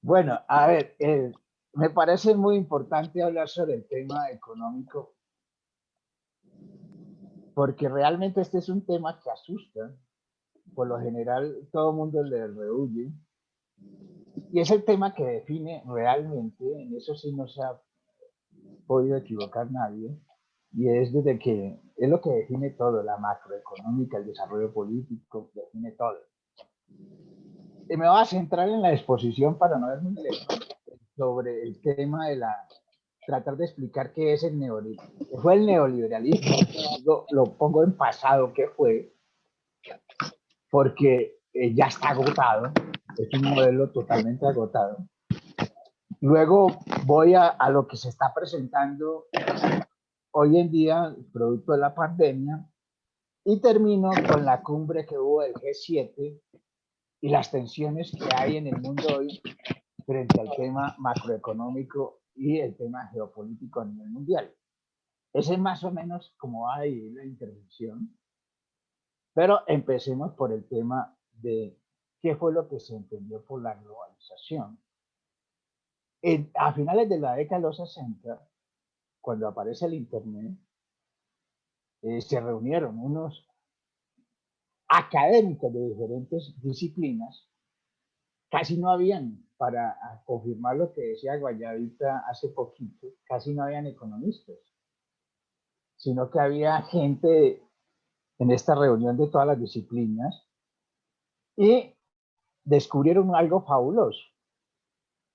Bueno, a ver, me parece muy importante hablar sobre el tema económico porque realmente este es un tema que asusta. Por lo general, todo el mundo le rehuye. Y es el tema que define realmente, en eso sí no se ha podido equivocar nadie, y es desde que es lo que define todo, la macroeconómica, el desarrollo político, define todo. Y me voy a centrar en la exposición para no ver muy lejos sobre el tema de tratar de explicar qué es el neoliberalismo. ¿Qué fue el neoliberalismo? Lo pongo en pasado, ¿qué fue? Porque ya está agotado, es un modelo totalmente agotado. Luego voy a lo que se está presentando hoy en día, producto de la pandemia, y termino con la cumbre que hubo del G7 y las tensiones que hay en el mundo hoy frente al tema macroeconómico y el tema geopolítico a nivel mundial. Ese es más o menos como va a ir la intervención, pero empecemos por el tema de qué fue lo que se entendió por la globalización. A finales de la década de los 60, cuando aparece el Internet, se reunieron unos académicos de diferentes disciplinas, casi no habían, para confirmar lo que decía Guayabita hace poquito, casi no habían economistas, sino que había gente en esta reunión de todas las disciplinas y descubrieron algo fabuloso,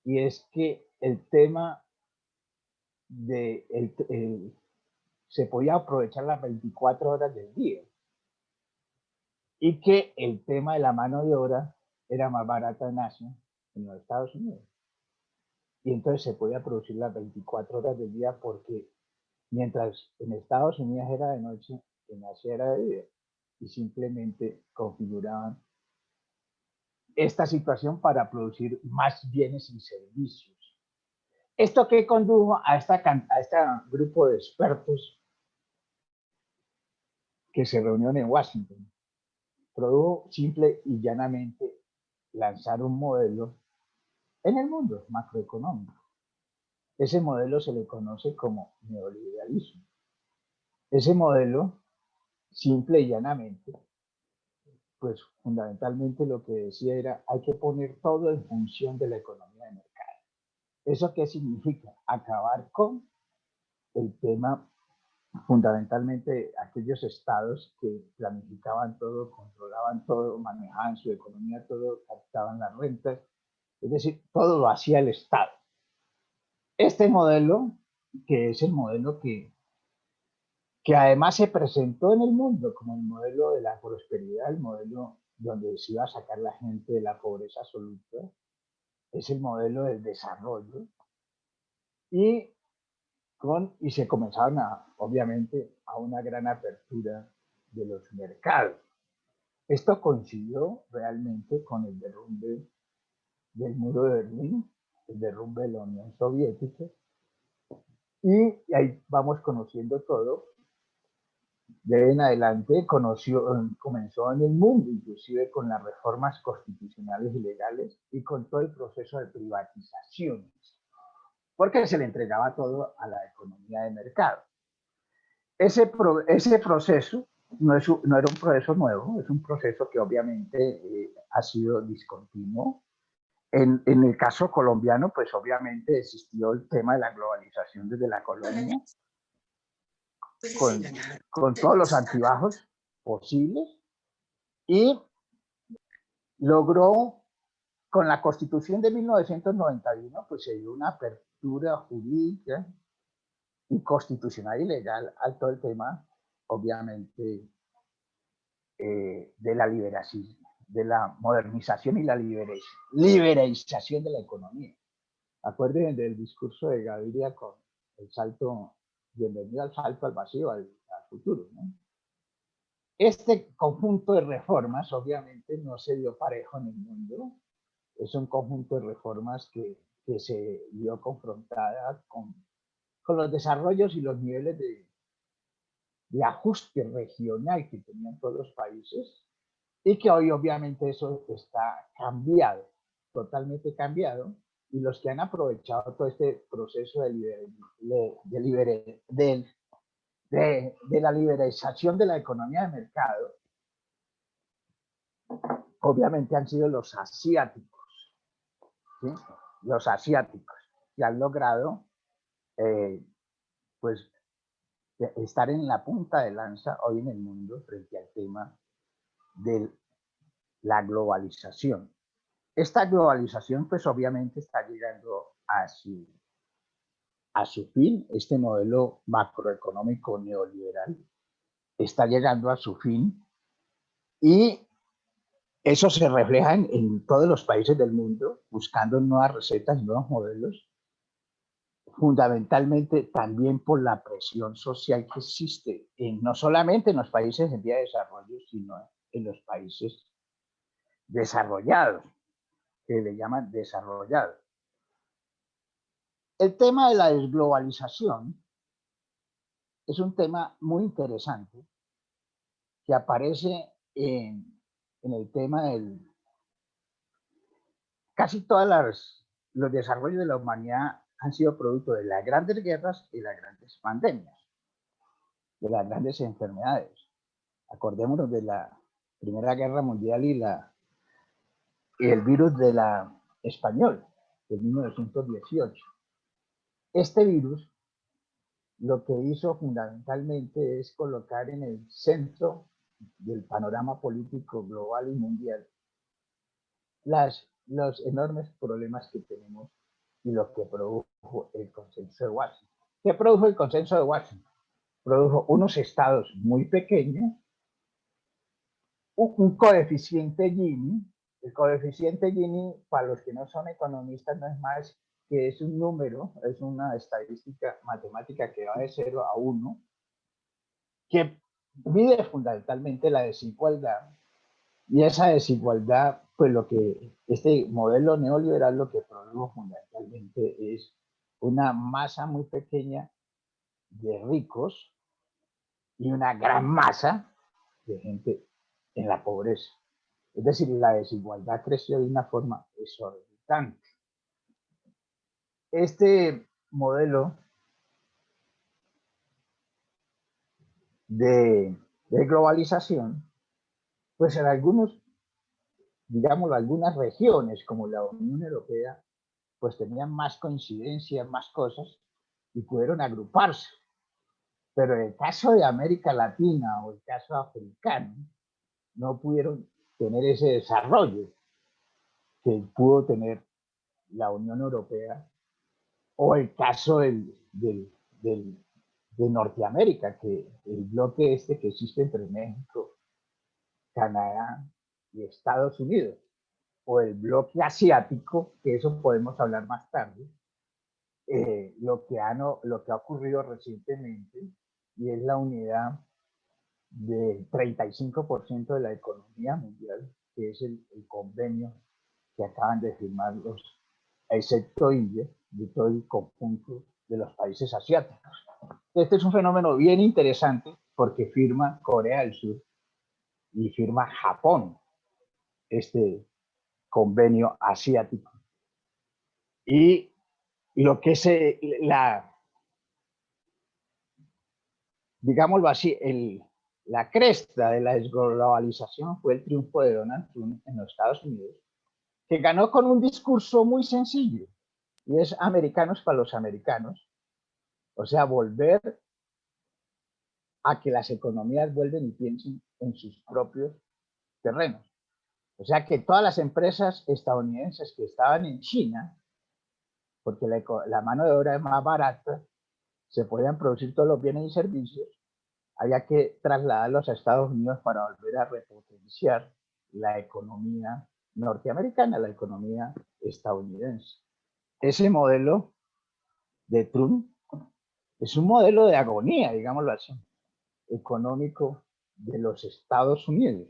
y es que el tema de se podía aprovechar las 24 horas del día y que el tema de la mano de obra era más barata en Asia, en los Estados Unidos. Y entonces se podía producir las 24 horas del día porque mientras en Estados Unidos era de noche, en Asia era de día. Y simplemente configuraban esta situación para producir más bienes y servicios. ¿Esto qué condujo a este grupo de expertos que se reunió en Washington? Produjo simple y llanamente lanzar un modelo en el mundo macroeconómico. Ese modelo se le conoce como neoliberalismo. Ese modelo, simple y llanamente, pues fundamentalmente lo que decía era hay que poner todo en función de la economía de mercado. ¿Eso qué significa? Acabar con el tema fundamentalmente aquellos estados que planificaban todo, controlaban todo, manejaban su economía, todo, captaban las rentas, es decir, todo lo hacía el Estado. Este modelo, que es el modelo que además se presentó en el mundo como el modelo de la prosperidad, el modelo donde se iba a sacar la gente de la pobreza absoluta, es el modelo del desarrollo, y, y se comenzaron obviamente a una gran apertura de los mercados. Esto coincidió realmente con el derrumbe del muro de Berlín, el derrumbe de la Unión Soviética, y ahí vamos conociendo todo. De ahí en adelante comenzó en el mundo, inclusive con las reformas constitucionales y legales y con todo el proceso de privatizaciones, porque se le entregaba todo a la economía de mercado. Ese proceso no era un proceso nuevo, es un proceso que obviamente ha sido discontinuo. En el caso colombiano, pues obviamente existió el tema de la globalización desde la colonia, con, con todos los altibajos posibles, y logró, con la Constitución de 1991, pues se dio una apertura jurídica y constitucional y legal a todo el tema, obviamente, de la liberación, de la modernización y la liberalización de la economía. Acuérdense del discurso de Gaviria con el salto, bienvenido al salto al vacío, al futuro, ¿no? Este conjunto de reformas, obviamente, no se dio parejo en el mundo. Es un conjunto de reformas que se vio confrontada con los desarrollos y los niveles de ajuste regional que tenían todos los países, y que hoy obviamente eso está cambiado, totalmente cambiado, y los que han aprovechado todo este proceso de la liberalización de la economía de mercado, obviamente han sido los asiáticos, ¿sí? Los asiáticos que han logrado eh, pues estar en la punta de lanza hoy en el mundo frente al tema de la globalización. Esta globalización pues obviamente está llegando a su fin, este modelo macroeconómico neoliberal está llegando a su fin y eso se refleja en todos los países del mundo buscando nuevas recetas, nuevos modelos, fundamentalmente también por la presión social que existe no solamente en los países en vía de desarrollo, sino en los países desarrollados, que le llaman desarrollados. El tema de la desglobalización es un tema muy interesante que aparece en el tema del... Casi todos los desarrollos de la humanidad han sido producto de las grandes guerras y las grandes pandemias, de las grandes enfermedades. Acordémonos de la Primera Guerra Mundial y el virus de la español, de 1918. Este virus lo que hizo fundamentalmente es colocar en el centro del panorama político global y mundial los enormes problemas que tenemos y lo que produjo el consenso de Washington. ¿Qué produjo el consenso de Washington? Produjo unos estados muy pequeños, un coeficiente Gini. El coeficiente Gini, para los que no son economistas, no es más que es un número, es una estadística matemática que va de 0 a 1, que mide fundamentalmente la desigualdad. Y esa desigualdad, pues lo que este modelo neoliberal lo que produjo fundamentalmente es una masa muy pequeña de ricos y una gran masa de gente en la pobreza. Es decir, la desigualdad creció de una forma exorbitante. Este modelo de globalización, pues en algunos, digámoslo, algunas regiones como la Unión Europea, pues tenían más coincidencias, más cosas, y pudieron agruparse. Pero en el caso de América Latina o el caso africano, no pudieron tener ese desarrollo que pudo tener la Unión Europea, o el caso de Norteamérica, que el bloque este que existe entre México, Canadá y Estados Unidos, o el bloque asiático, que eso podemos hablar más tarde, lo que ha ocurrido recientemente, y es la unidad del 35% de la economía mundial, que es el convenio que acaban de firmar excepto India, de todo el conjunto de los países asiáticos. Este es un fenómeno bien interesante porque firma Corea del Sur y firma Japón este convenio asiático. Y lo que es digámoslo así, la cresta de la desglobalización fue el triunfo de Donald Trump en los Estados Unidos, que ganó con un discurso muy sencillo, y es americanos para los americanos, o sea, volver a que las economías vuelven y piensen en sus propios terrenos. O sea, que todas las empresas estadounidenses que estaban en China, porque la mano de obra es más barata, se podían producir todos los bienes y servicios, había que trasladarlos a Estados Unidos para volver a repotenciar la economía norteamericana, la economía estadounidense. Ese modelo de Trump es un modelo de agonía, digámoslo así, económico de los Estados Unidos.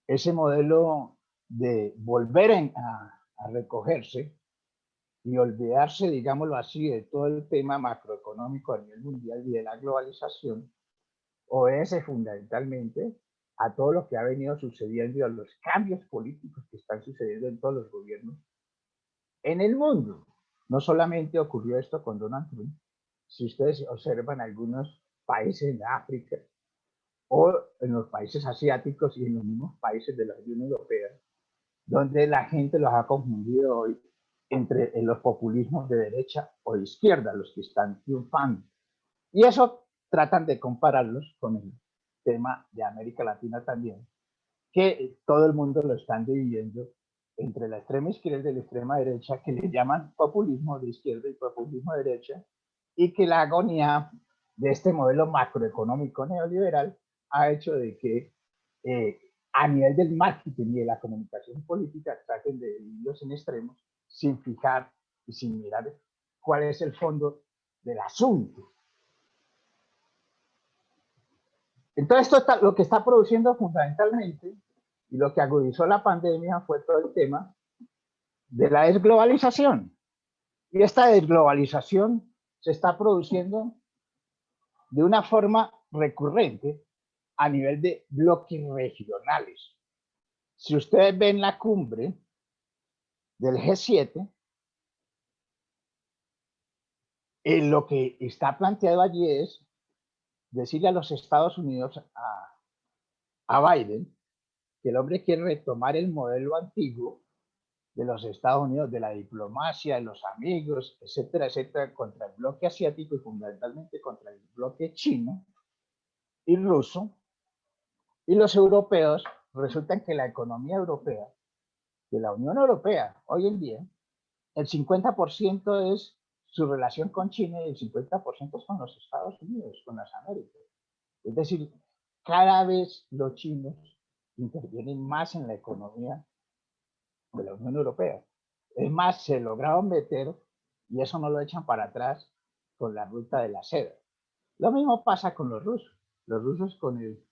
Ese modelo de volver a recogerse y olvidarse, digámoslo así, de todo el tema macroeconómico a nivel mundial y de la globalización, obedece fundamentalmente a todo lo que ha venido sucediendo y a los cambios políticos que están sucediendo en todos los gobiernos en el mundo. No solamente ocurrió esto con Donald Trump, si ustedes observan algunos países en África o en los países asiáticos y en los mismos países de la Unión Europea, donde la gente los ha confundido hoy entre los populismos de derecha o de izquierda, los que están triunfando. Y eso tratan de compararlos con el tema de América Latina también, que todo el mundo lo están dividiendo entre la extrema izquierda y la extrema derecha, que le llaman populismo de izquierda y populismo de derecha, y que la agonía de este modelo macroeconómico neoliberal ha hecho de que a nivel del marketing y de la comunicación política traten de dividirlos en extremos sin fijar y sin mirar cuál es el fondo del asunto. Entonces, esto está, lo que está produciendo fundamentalmente y lo que agudizó la pandemia fue todo el tema de la desglobalización. Y esta desglobalización se está produciendo de una forma recurrente a nivel de bloques regionales. Si ustedes ven la cumbre del G7, lo que está planteado allí es decirle a los Estados Unidos, a Biden, que el hombre quiere retomar el modelo antiguo de los Estados Unidos, de la diplomacia, de los amigos, etcétera, etcétera, contra el bloque asiático y fundamentalmente contra el bloque chino y ruso. Y los europeos, resulta que la economía europea, de la Unión Europea, hoy en día, el 50% es su relación con China y el 50% con los Estados Unidos, con las Américas. Es decir, cada vez los chinos intervienen más en la economía de la Unión Europea. Es más, se lograron meter y eso no lo echan para atrás con la ruta de la seda. Lo mismo pasa con los rusos. Los rusos con el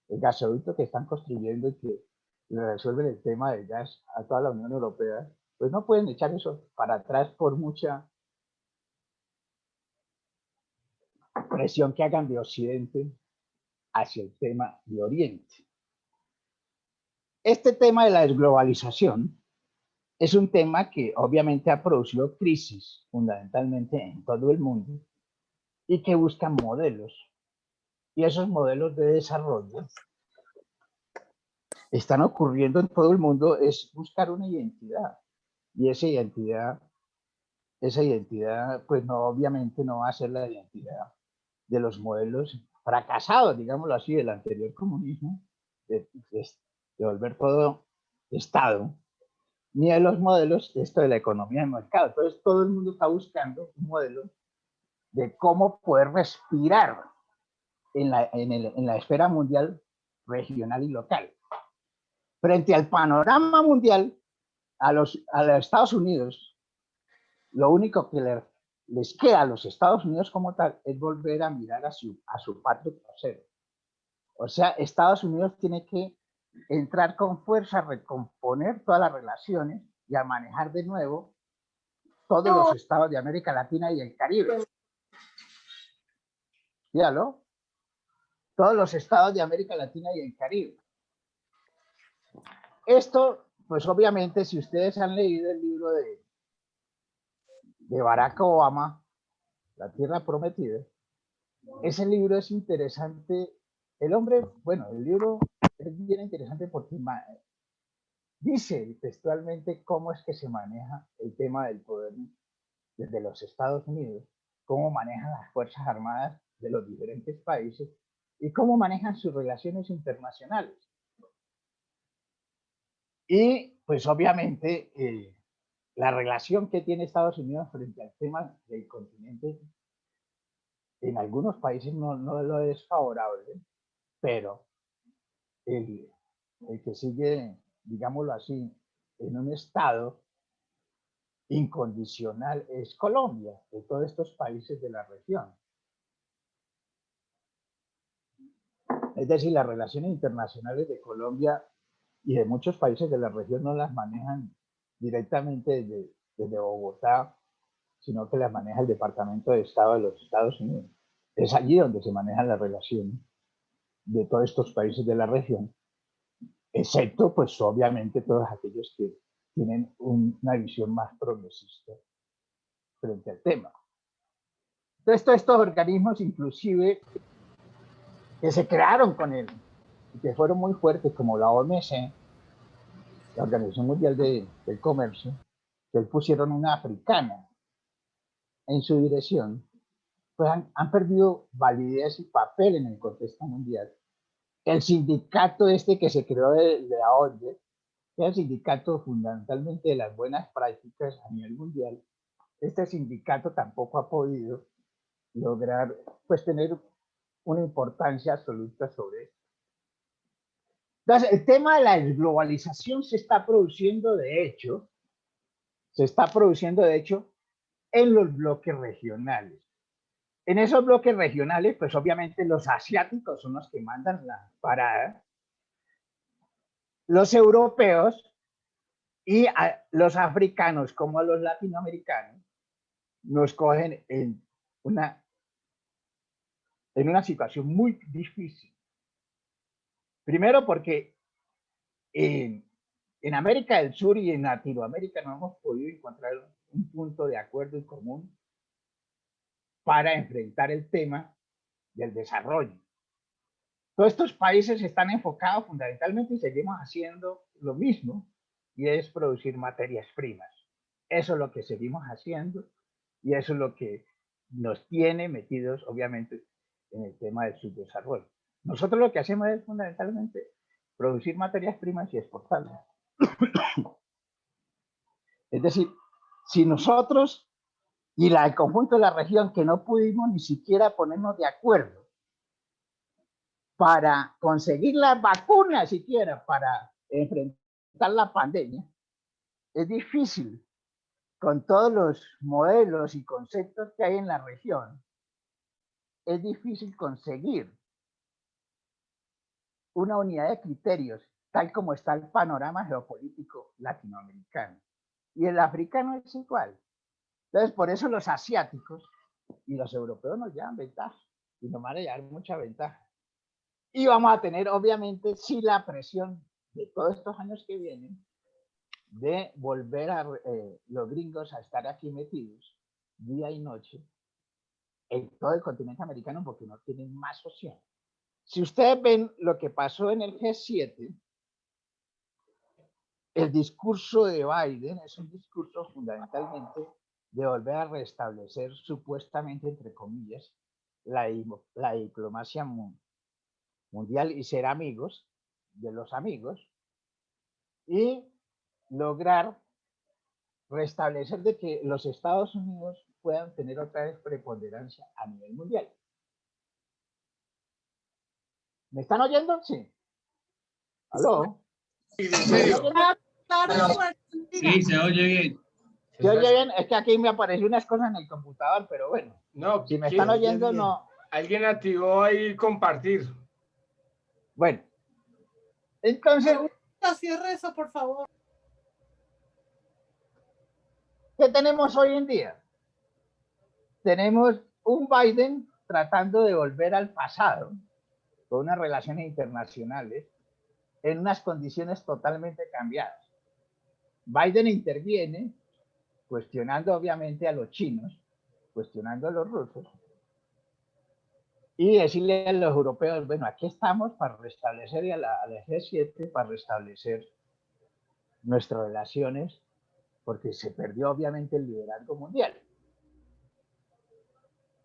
gasoducto que están construyendo y que le resuelven el tema del gas a toda la Unión Europea, pues no pueden echar eso para atrás por mucha presión que hagan de Occidente hacia el tema de Oriente. Este tema de la desglobalización es un tema que obviamente ha producido crisis fundamentalmente en todo el mundo y que buscan modelos. Y esos modelos de desarrollo están ocurriendo en todo el mundo, es buscar una identidad. Y esa identidad, pues no, obviamente no va a ser la identidad de los modelos fracasados, digámoslo así, del anterior comunismo, de volver todo Estado, ni de los modelos esto de la economía de mercado. Entonces todo el mundo está buscando un modelo de cómo poder respirar en la esfera mundial, regional y local. Frente al panorama mundial, a los Estados Unidos, lo único que les queda a los Estados Unidos como tal es volver a mirar a su patio trasero. O sea, Estados Unidos tiene que entrar con fuerza a recomponer todas las relaciones y a manejar de nuevo todos los estados de América Latina y el Caribe. Fíjalo. Todos los estados de América Latina y el Caribe. Esto, pues obviamente, si ustedes han leído el libro de Barack Obama, La Tierra Prometida, ese libro es interesante. El hombre, bueno, el libro es bien interesante porque dice textualmente cómo es que se maneja el tema del poder desde los Estados Unidos, cómo manejan las Fuerzas Armadas de los diferentes países y cómo manejan sus relaciones internacionales. Y pues obviamente la relación que tiene Estados Unidos frente al tema del continente en algunos países no lo es favorable, pero el que sigue, digámoslo así, en un estado incondicional es Colombia, de todos estos países de la región. Es decir, las relaciones internacionales de Colombia y de muchos países de la región no las manejan directamente desde Bogotá, sino que las maneja el Departamento de Estado de los Estados Unidos. Es allí donde se manejan las relaciones. de todos estos países de la región, excepto pues obviamente todos aquellos que tienen una visión más progresista frente al tema. Entonces, todos estos organismos, inclusive, que se crearon con él, y que fueron muy fuertes, como la OMC, la Organización Mundial del Comercio, que pusieron una africana en su dirección, pues han perdido validez y papel en el contexto mundial. El sindicato este que se creó de la ONU, que es el sindicato fundamentalmente de las buenas prácticas a nivel mundial, este sindicato tampoco ha podido lograr pues tener una importancia absoluta sobre esto. Entonces, el tema de la globalización se está produciendo de hecho en los bloques regionales. En esos bloques regionales, pues obviamente los asiáticos son los que mandan la parada, los europeos y los africanos como los latinoamericanos nos cogen en una situación muy difícil. Primero porque en América del Sur y en Latinoamérica no hemos podido encontrar un punto de acuerdo en común para enfrentar el tema del desarrollo. Todos estos países están enfocados fundamentalmente y seguimos haciendo lo mismo, y es producir materias primas. Eso es lo que seguimos haciendo y eso es lo que nos tiene metidos, obviamente, en el tema del subdesarrollo. Nosotros lo que hacemos es fundamentalmente producir materias primas y exportarlas. Es decir, si nosotros y el conjunto de la región que no pudimos ni siquiera ponernos de acuerdo para conseguir las vacunas siquiera para enfrentar la pandemia, es difícil con todos los modelos y conceptos que hay en la región, es difícil conseguir una unidad de criterios tal como está el panorama geopolítico latinoamericano. Y el africano es igual. Entonces, por eso los asiáticos y los europeos nos llevan ventaja y nos van a llevar mucha ventaja. Y vamos a tener, obviamente, sí, la presión de todos estos años que vienen de volver a los gringos a estar aquí metidos día y noche en todo el continente americano porque no tienen más opción. Si ustedes ven lo que pasó en el G7, el discurso de Biden es un discurso fundamentalmente de volver a restablecer supuestamente, entre comillas, la diplomacia mundial y ser amigos de los amigos y lograr restablecer de que los Estados Unidos puedan tener otra vez preponderancia a nivel mundial. ¿Me están oyendo? Sí. ¿Aló? Sí, se oye bien. ¿Se oye bien? Es que aquí me apareció unas cosas en el computador, pero bueno. No, si me están oyendo, no. Alguien activó ahí compartir. Bueno. Entonces. Cierre eso, por favor. ¿Qué tenemos hoy en día? Tenemos un Biden tratando de volver al pasado con unas relaciones internacionales en unas condiciones totalmente cambiadas. Biden interviene cuestionando obviamente a los chinos, cuestionando a los rusos y decirle a los europeos, bueno, aquí estamos para restablecer a la G7, para restablecer nuestras relaciones, porque se perdió obviamente el liderazgo mundial.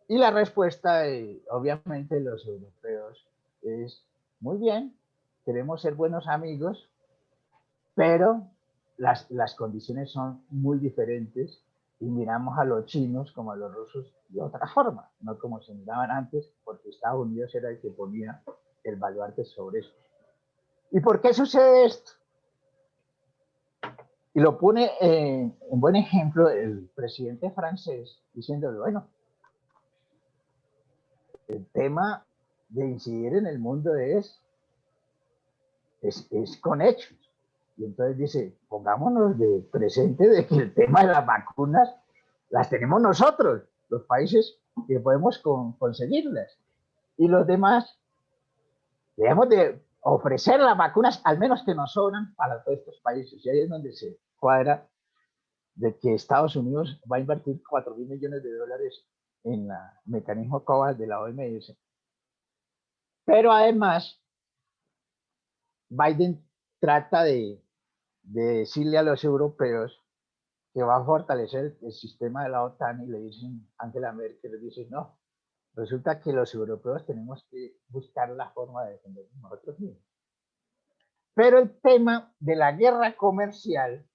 Y la respuesta de, obviamente, los europeos es, muy bien, queremos ser buenos amigos, pero las condiciones son muy diferentes y miramos a los chinos como a los rusos de otra forma, no como se miraban antes, porque Estados Unidos era el que ponía el baluarte sobre eso. ¿Y por qué sucede esto? Y lo pone en buen ejemplo el presidente francés, diciéndole, bueno, el tema de incidir en el mundo es con hechos. Y entonces dice, pongámonos de presente de que el tema de las vacunas las tenemos nosotros, los países que podemos conseguirlas. Y los demás Debemos de ofrecer las vacunas, al menos que nos sobran, para todos estos países. Y ahí es donde se cuadra de que Estados Unidos va a invertir 4.000 millones de dólares en el mecanismo COVAX de la OMS. Pero además, Biden trata de decirle a los europeos que va a fortalecer el sistema de la OTAN y le dicen, Angela Merkel le dice, no, resulta que los europeos tenemos que buscar la forma de defendernos nosotros mismos. Pero el tema de la guerra comercial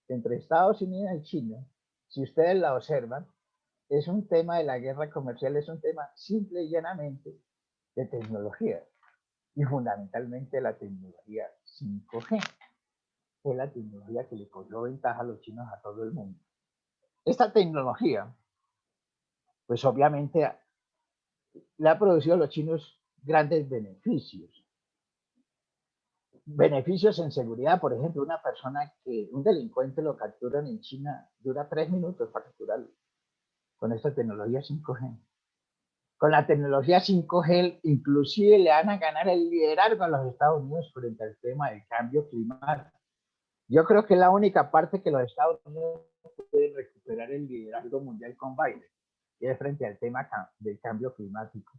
entre Estados Unidos y China, si ustedes la observan, es un tema de la guerra comercial, es un tema simple y llanamente de tecnología y fundamentalmente la tecnología 5G, que es la tecnología que le cogió ventaja a los chinos a todo el mundo. Esta tecnología, pues obviamente le ha producido a los chinos grandes beneficios. Beneficios en seguridad, por ejemplo, una persona que un delincuente lo capturan en China, dura 3 minutos para capturarlo con esta tecnología 5G. Con la tecnología 5G, inclusive le van a ganar el liderazgo a los Estados Unidos frente al tema del cambio climático. Yo creo que es la única parte que los Estados Unidos pueden recuperar el liderazgo mundial con Biden, y es frente al tema del cambio climático.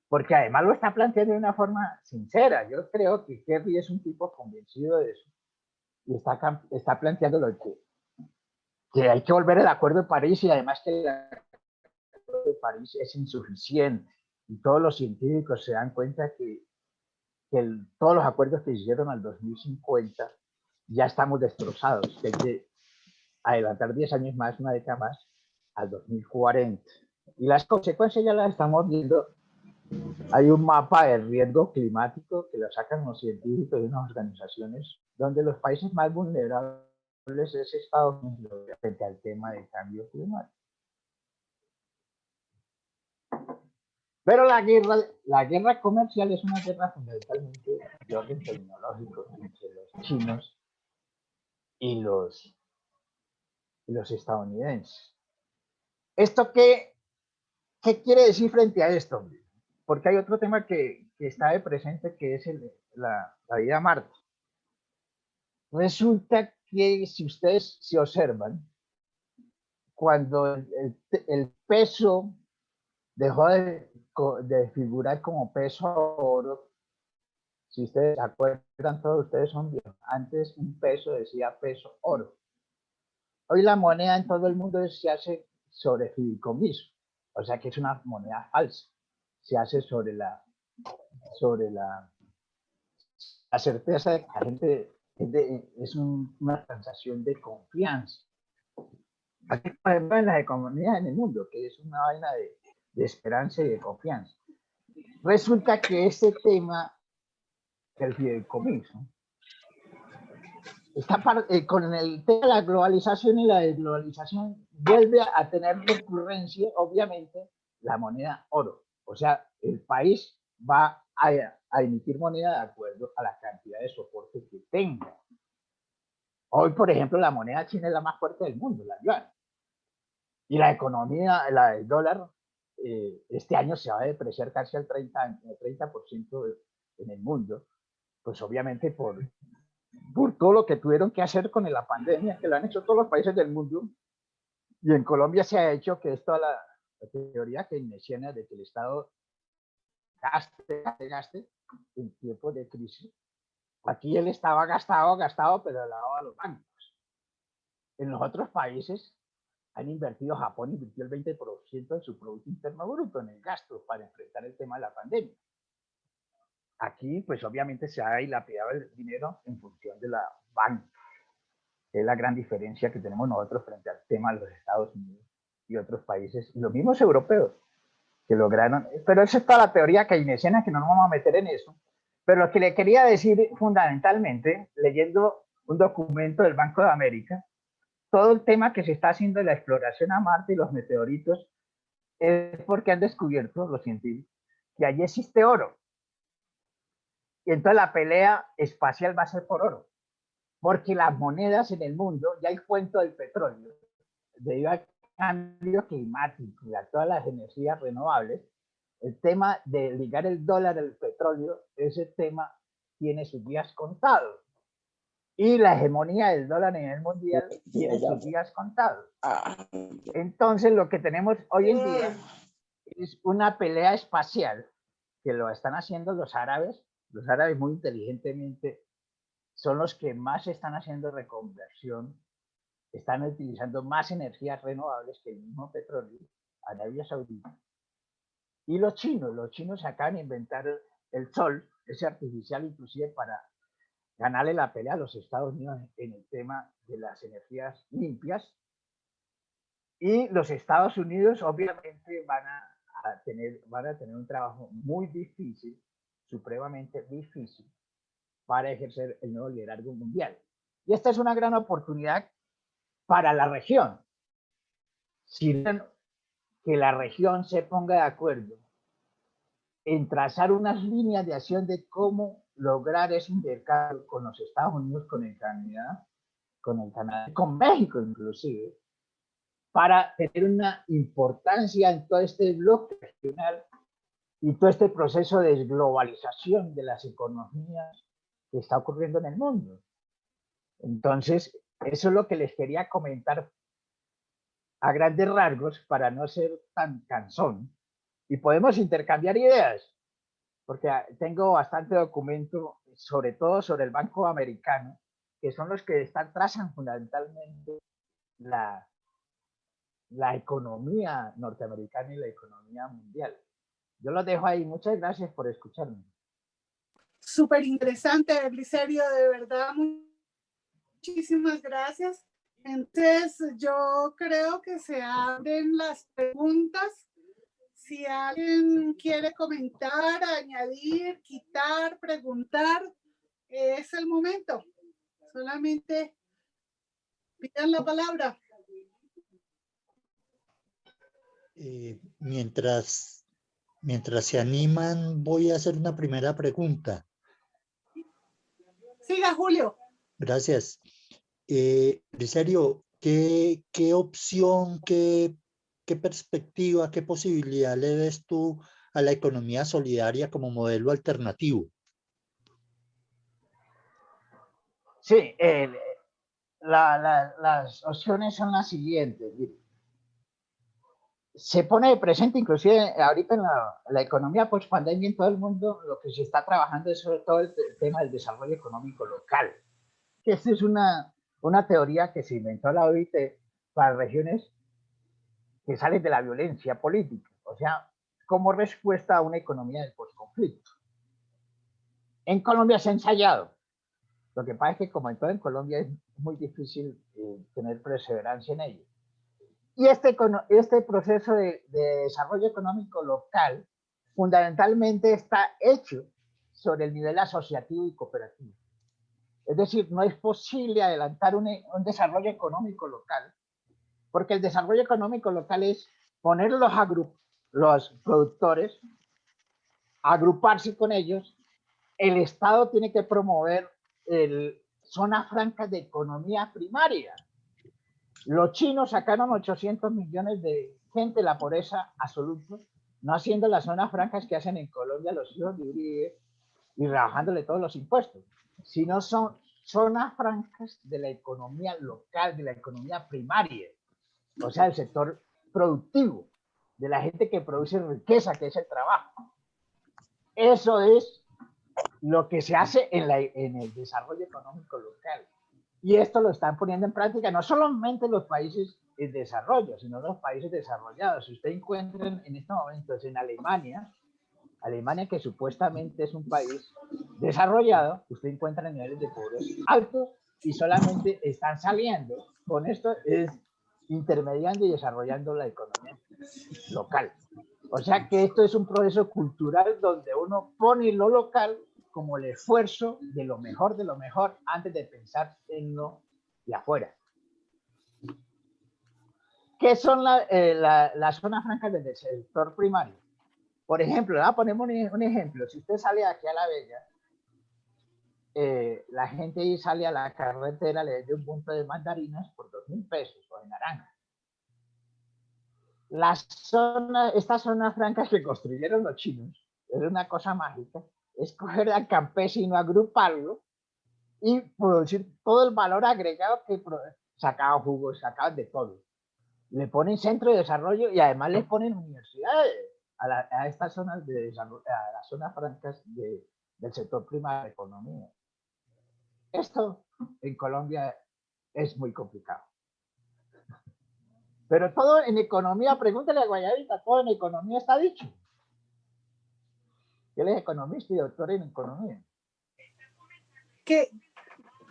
Porque además lo está planteando de una forma sincera. Yo creo que Kerry es un tipo convencido de eso y está planteando lo que hay que volver al Acuerdo de París y además que el Acuerdo de París es insuficiente y todos los científicos se dan cuenta que todos los acuerdos que se hicieron al 2050 ya estamos destrozados, que hay que adelantar 10 años más, una década más, al 2040. Y las consecuencias ya las estamos viendo. Hay un mapa de riesgo climático que lo sacan los científicos de unas organizaciones donde los países más vulnerables es Estados Unidos frente al tema del cambio climático. Pero la guerra comercial es una guerra fundamentalmente de orden tecnológico entre los chinos y los estadounidenses. ¿Esto qué quiere decir frente a esto? Porque hay otro tema que está de presente, que es la vida a Marte. Resulta que si ustedes se observan, cuando el peso dejó de figurar como peso oro, si ustedes se acuerdan, todos ustedes son viejos, antes un peso decía peso oro. Hoy la moneda en todo el mundo se hace sobre fideicomiso, o sea que es una moneda falsa. Se hace sobre la certeza de que la gente es una transacción de confianza. Aquí, por ejemplo, en las economías en el mundo, que es una vaina de esperanza y de confianza. Resulta que este tema del fideicomiso está con el tema de la globalización y la desglobalización vuelve a tener recurrencia, obviamente, la moneda oro. O sea, el país va a emitir moneda de acuerdo a la cantidad de soporte que tenga. Hoy, por ejemplo, la moneda china es la más fuerte del mundo, la yuan. Y la economía, la del dólar, este año se va a depreciar casi al 30% en el mundo, pues obviamente por todo lo que tuvieron que hacer con la pandemia, que lo han hecho todos los países del mundo, y en Colombia se ha hecho, que es toda la teoría keynesiana de que el Estado gaste en tiempos de crisis. Aquí él estaba gastado, pero al lado de los bancos. En los otros países han invertido, Japón invirtió el 20% de su Producto Interno Bruto en el gasto para enfrentar el tema de la pandemia. Aquí, pues obviamente se ha dilapidado el dinero en función de la banca. Es la gran diferencia que tenemos nosotros frente al tema de los Estados Unidos y otros países, y los mismos europeos, que lograron, pero eso es toda la teoría keynesiana, que no nos vamos a meter en eso. Pero lo que le quería decir fundamentalmente, leyendo un documento del Banco de América, todo el tema que se está haciendo de la exploración a Marte y los meteoritos es porque han descubierto los científicos que allí existe oro. Y entonces la pelea espacial va a ser por oro. Porque las monedas en el mundo, ya el cuento del petróleo, debido al cambio climático y a todas las energías renovables, El tema de ligar el dólar al petróleo, ese tema tiene sus días contados. Y la hegemonía del dólar a nivel mundial tiene sus días contados. Entonces, lo que tenemos hoy en día es una pelea espacial que lo están haciendo los árabes. Los árabes muy inteligentemente son los que más están haciendo reconversión, están utilizando más energías renovables que el mismo petróleo, Arabia Saudita. Y los chinos acaban de inventar el sol, ese artificial inclusive para ganarle la pelea a los Estados Unidos en el tema de las energías limpias. Y los Estados Unidos obviamente van a tener un trabajo muy difícil, supremamente difícil, para ejercer el nuevo liderazgo mundial. Y esta es una gran oportunidad para la región. Si que la región se ponga de acuerdo en trazar unas líneas de acción de cómo lograr ese intercambio con los Estados Unidos, con el Canadá, con México inclusive, para tener una importancia en todo este bloque regional y todo este proceso de desglobalización de las economías que está ocurriendo en el mundo. Entonces, eso es lo que les quería comentar a grandes rasgos para no ser tan cansón. Y podemos intercambiar ideas, porque tengo bastante documento, sobre todo sobre el Banco Americano, que son los que trazan fundamentalmente la economía norteamericana y la economía mundial. Yo los dejo ahí. Muchas gracias por escucharme. Súper interesante, Briserio, de verdad, muchísimas gracias. Entonces, yo creo que se abren las preguntas. Si alguien quiere comentar, añadir, quitar, preguntar, es el momento. Solamente pidan la palabra. Mientras se animan, voy a hacer una primera pregunta. Siga, Julio. Gracias. Briserio, ¿qué opción, qué perspectiva, qué posibilidad le ves tú a la economía solidaria como modelo alternativo? Sí, las opciones son las siguientes. Se pone de presente, inclusive ahorita en la economía post-pandemia en todo el mundo, lo que se está trabajando es sobre todo el tema del desarrollo económico local. Que esta es una teoría que se inventó la OIT para regiones que salen de la violencia política, o sea, como respuesta a una economía del post-conflicto. En Colombia se ha ensayado. Lo que pasa es que, como en todo en Colombia, es muy difícil tener perseverancia en ello. Y este proceso de desarrollo económico local fundamentalmente está hecho sobre el nivel asociativo y cooperativo. Es decir, no es posible adelantar un desarrollo económico local, porque el desarrollo económico local es poner los productores, agruparse con ellos. El Estado tiene que promover zonas francas de economía primaria. Los chinos sacaron 800 millones de gente de la pobreza absoluta, no haciendo las zonas francas que hacen en Colombia los hijos de Uribe y rebajándole todos los impuestos, sino son zonas francas de la economía local, de la economía primaria, o sea, el sector productivo, de la gente que produce riqueza, que es el trabajo. Eso es lo que se hace en el desarrollo económico local. Y esto lo están poniendo en práctica no solamente los países en desarrollo, sino los países desarrollados. Si usted encuentra en estos momentos en Alemania, que supuestamente es un país desarrollado, usted encuentra niveles de pobreza altos y solamente están saliendo. Con esto es intermediando y desarrollando la economía local. O sea que esto es un proceso cultural donde uno pone lo local como el esfuerzo de lo mejor antes de pensar en lo de afuera. ¿Qué son las zonas francas del sector primario? Por ejemplo, ponemos un ejemplo. Si usted sale aquí a La Bella, la gente ahí sale a la carretera, le vende un punto de mandarinas por 2.000 pesos o de naranja. Estas zonas francas que construyeron los chinos, es una cosa mágica, es coger al campesino, agruparlo y producir todo el valor agregado que sacaban jugos, sacaban de todo. Le ponen centro de desarrollo y además les ponen universidades a estas zonas de desarrollo, a las zonas francas del sector primario de economía. Esto en Colombia es muy complicado. Pero todo en economía, pregúntale a Guayabita, todo en economía está dicho. Él es economista y doctor en economía.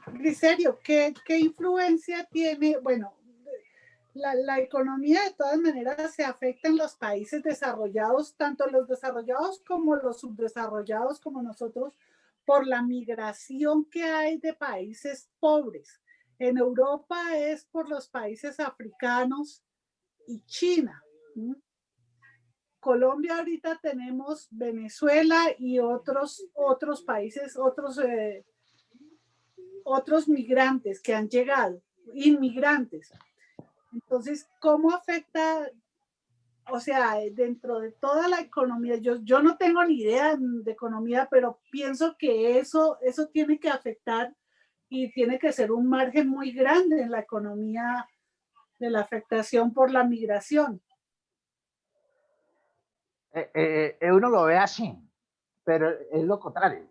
Griserio, ¿qué influencia tiene? Bueno, la economía de todas maneras se afecta en los países desarrollados, tanto los desarrollados como los subdesarrollados como nosotros, por la migración que hay de países pobres. En Europa es por los países africanos y China. Colombia ahorita tenemos Venezuela y otros países, otros migrantes que han llegado, inmigrantes. Entonces, ¿cómo afecta? O sea, dentro de toda la economía, yo no tengo ni idea de economía, pero pienso que eso tiene que afectar y tiene que ser un margen muy grande en la economía de la afectación por la migración. Uno lo ve así, pero es lo contrario.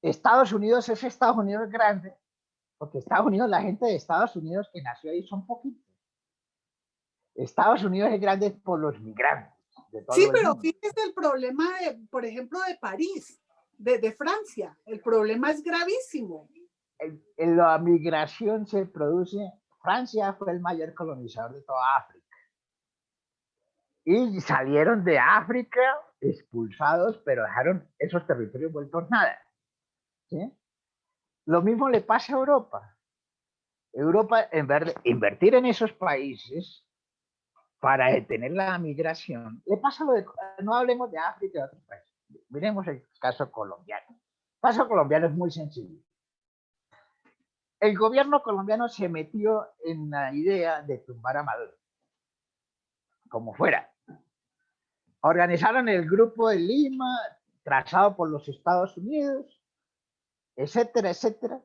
Estados Unidos es Estados Unidos grande, porque Estados Unidos, la gente de Estados Unidos que nació ahí son poquitos. Estados Unidos es grande por los migrantes. De todo sí, el pero mundo. fíjese el problema, por ejemplo, de París, de Francia. El problema es gravísimo. La migración se produce. Francia fue el mayor colonizador de toda África. Y salieron de África expulsados, pero dejaron esos territorios vueltos nada. ¿Sí? Lo mismo le pasa a Europa. Europa, en vez de invertir en esos países para detener la migración, le pasa lo de, no hablemos de África y de otros países. Miremos el caso colombiano. El caso colombiano es muy sencillo. El gobierno colombiano se metió en la idea de tumbar a Maduro, como fuera. Organizaron el Grupo de Lima, trazado por los Estados Unidos, etcétera, etcétera,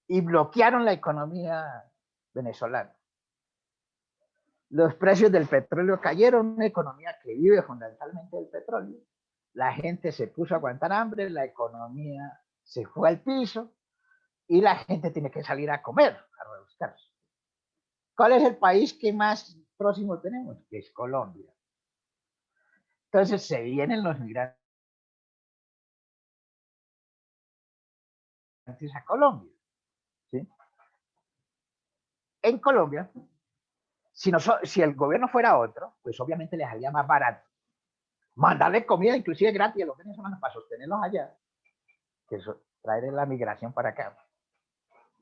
y bloquearon la economía venezolana. Los precios del petróleo cayeron, una economía que vive fundamentalmente del petróleo. La gente se puso a aguantar hambre, la economía se fue al piso y la gente tiene que salir a comer, a rebuscarse. ¿Cuál es el país que más próximo tenemos? Que es Colombia. Entonces se vienen los migrantes a Colombia. ¿Sí? En Colombia, si el gobierno fuera otro, pues obviamente les salía más barato mandarle comida, inclusive gratis a los venezolanos para sostenerlos allá, que eso, traer la migración para acá.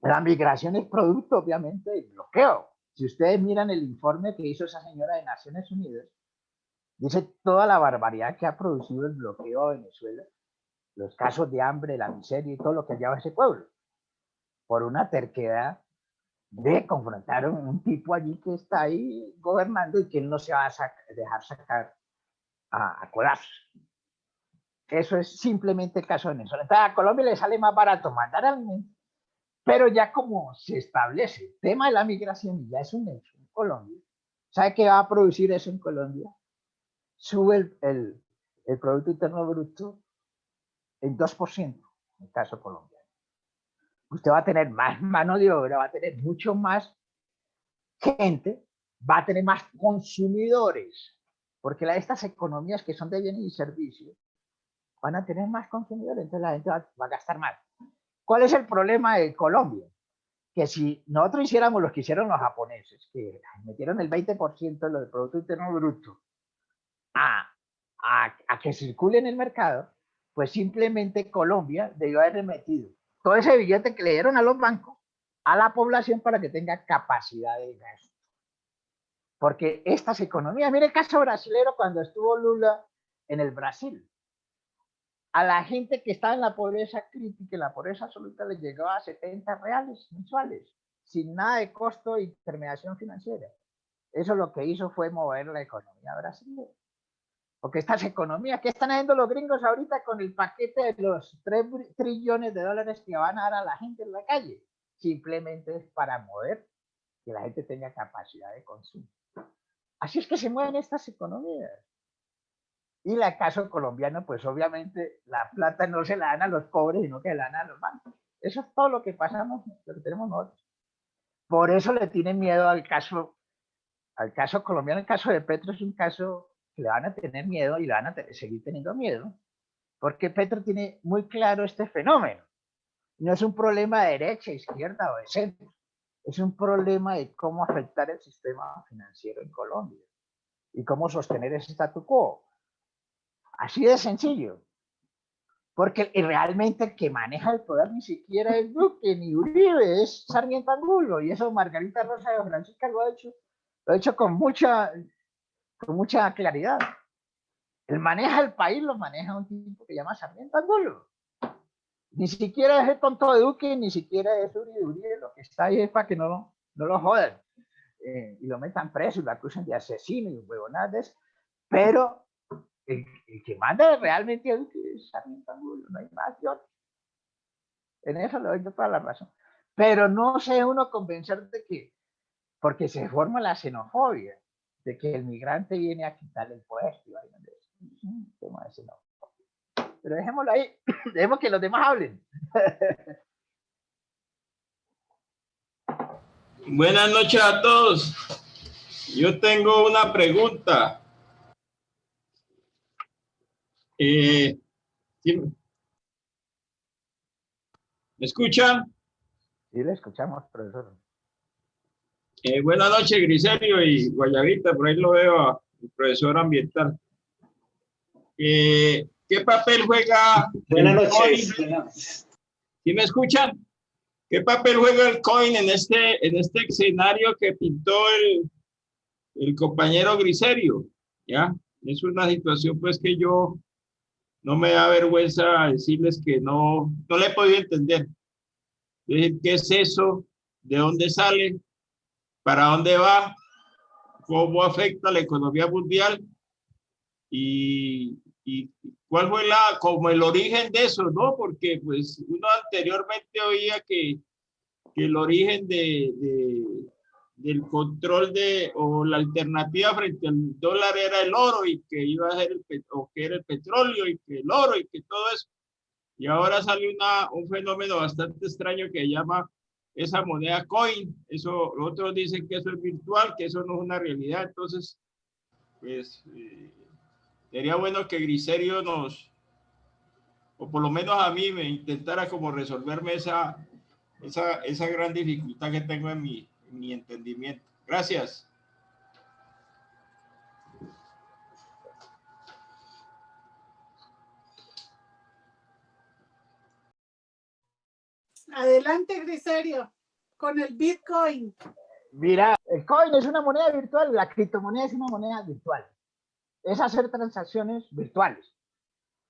La migración es producto, obviamente, del bloqueo. Si ustedes miran el informe que hizo esa señora de Naciones Unidas, dice toda la barbaridad que ha producido el bloqueo a Venezuela, los casos de hambre, la miseria y todo lo que lleva a ese pueblo, por una terquedad de confrontar a un tipo allí que está ahí gobernando y que él no se va a dejar sacar a codazos. Eso es simplemente el caso de Venezuela. Entonces, a Colombia le sale más barato mandar alimentos, pero ya como se establece el tema de la migración y ya es un hecho en Colombia, ¿sabe qué va a producir eso en Colombia? Sube el Producto Interno Bruto en 2%, en el caso colombiano. Usted va a tener más mano de obra, va a tener mucho más gente, va a tener más consumidores, porque estas economías que son de bienes y servicios van a tener más consumidores, entonces la gente va a gastar más. ¿Cuál es el problema de Colombia? Que si nosotros hiciéramos lo que hicieron los japoneses, que metieron el 20% de lo del Producto Interno Bruto a que circule en el mercado, pues simplemente Colombia debió haber metido todo ese billete que le dieron a los bancos a la población para que tenga capacidad de gasto. Porque estas economías, mire el caso brasilero cuando estuvo Lula en el Brasil, a la gente que estaba en la pobreza crítica, en la pobreza absoluta, les llegaba a 70 reales mensuales, sin nada de costo e intermediación financiera. Eso lo que hizo fue mover la economía brasileña. Porque estas economías, ¿qué están haciendo los gringos ahorita con el paquete de los 3 trillones de dólares que van a dar a la gente en la calle? Simplemente es para mover que la gente tenga capacidad de consumo. Así es que se mueven estas economías. Y el caso colombiano, pues obviamente la plata no se la dan a los pobres, sino que la dan a los bancos. Eso es todo lo que pasamos, lo que tenemos nosotros. Por eso le tienen miedo al caso colombiano. El caso de Petro es un caso que le van a tener miedo y le van a seguir teniendo miedo, porque Petro tiene muy claro este fenómeno. No es un problema de derecha, izquierda o de centro. Es un problema de cómo afectar el sistema financiero en Colombia y cómo sostener ese statu quo. Así de sencillo. Porque realmente el que maneja el poder ni siquiera es Duque ni Uribe, es Sarmiento Angulo. Y eso Margarita Rosa de Francisca lo ha hecho con mucha claridad. El maneja el país, lo maneja un tipo que se llama Sarmiento Angulo. Ni siquiera es el tonto de Duque, ni siquiera es Uribe. Lo que está ahí es para que no lo jodan. Y lo metan preso y lo acusan de asesino y huevonadas. Pero el que manda realmente es Sarmiento Angulo, no hay más. Yo en eso le doy toda la razón. Pero no sé uno convencer de que, porque se forma la xenofobia, de que el migrante viene a quitarle el puesto. Es un tema de xenofobia. Pero dejémoslo ahí, dejemos que los demás hablen. Buenas noches a todos. Yo tengo una pregunta. ¿Sí? ¿Me escuchan? Sí, le escuchamos, profesor. Buenas noches, Griselio y Guayabita. Por ahí lo veo el profesor ambiental. ¿Qué papel juega? Buenas noches. ¿Sí me escuchan? ¿Qué papel juega el coin en este escenario que pintó el compañero Griselio? ¿Ya? Es una situación pues que yo no me da vergüenza decirles que no le he podido entender. ¿Qué es eso? ¿De dónde sale? ¿Para dónde va? ¿Cómo afecta a la economía mundial? Y cuál fue como el origen de eso, ¿no? Porque pues uno anteriormente oía que el origen del control o la alternativa frente al dólar era el oro y que iba a ser que era el petróleo y que el oro y que todo eso. Y ahora sale un fenómeno bastante extraño que llama esa moneda coin. Eso, otros dicen que eso es virtual, que eso no es una realidad. Entonces, pues, sería bueno que Griselio o por lo menos a mí, me intentara como resolverme esa gran dificultad que tengo en mi entendimiento. Gracias. Adelante, Griselio, con el Bitcoin. Mira, el coin es una moneda virtual, la criptomoneda es una moneda virtual. Es hacer transacciones virtuales.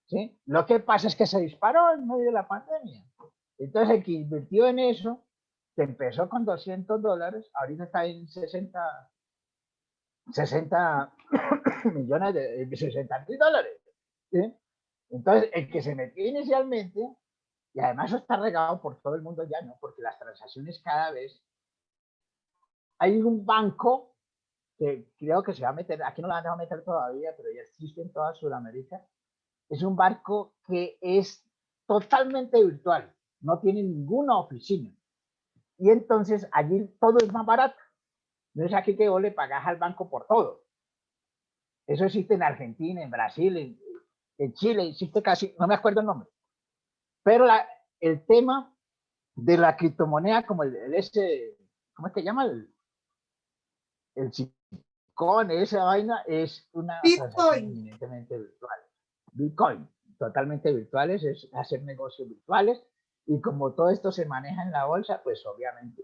¿Sí? Lo que pasa es que se disparó en medio de la pandemia. Entonces el que invirtió en eso, que empezó con $200, ahorita está en 60 millones de $60,000. ¿Sí? Entonces el que se metió inicialmente, y además eso está regado por todo el mundo ya, ¿no? Porque las transacciones cada vez... Hay un banco que creo que se va a meter, aquí no lo van a meter todavía, pero ya existe en toda Sudamérica. Es un barco que es totalmente virtual, no tiene ninguna oficina. Y entonces allí todo es más barato. No es aquí que vos le pagás al banco por todo. Eso existe en Argentina, en Brasil, en Chile, existe casi, no me acuerdo el nombre. Pero el tema de la criptomoneda, como ¿cómo es que llama? El Bitcoin, esa vaina, es una transacción eminentemente virtual. Bitcoin, totalmente virtuales, es hacer negocios virtuales, y como todo esto se maneja en la bolsa, pues obviamente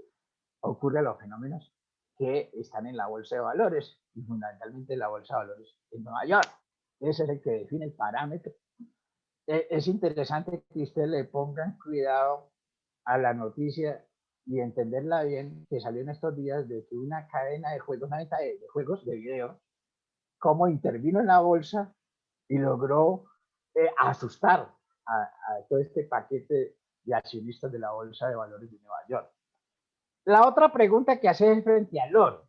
ocurren los fenómenos que están en la bolsa de valores, y fundamentalmente la bolsa de valores en Nueva York. Ese es el que define el parámetro. Es interesante que ustedes le pongan cuidado a la noticia y entenderla bien, que salió en estos días de que una cadena de juegos, una venta de juegos de video, cómo intervino en la bolsa y logró asustar a todo este paquete de accionistas de la Bolsa de Valores de Nueva York. La otra pregunta que hace es frente al oro.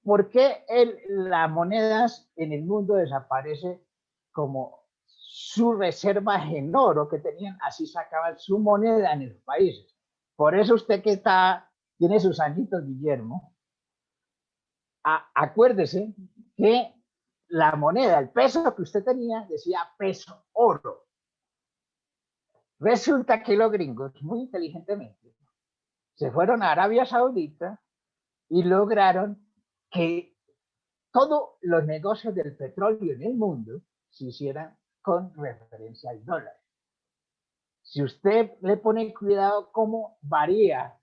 ¿Por qué las monedas en el mundo desaparece como sus reservas en oro que tenían? Así sacaban su moneda en los países. Por eso usted que tiene sus añitos, Guillermo, acuérdese que la moneda, el peso que usted tenía, decía peso oro. Resulta que los gringos, muy inteligentemente, se fueron a Arabia Saudita y lograron que todos los negocios del petróleo en el mundo se hicieran con referencia al dólar. Si usted le pone cuidado cómo varía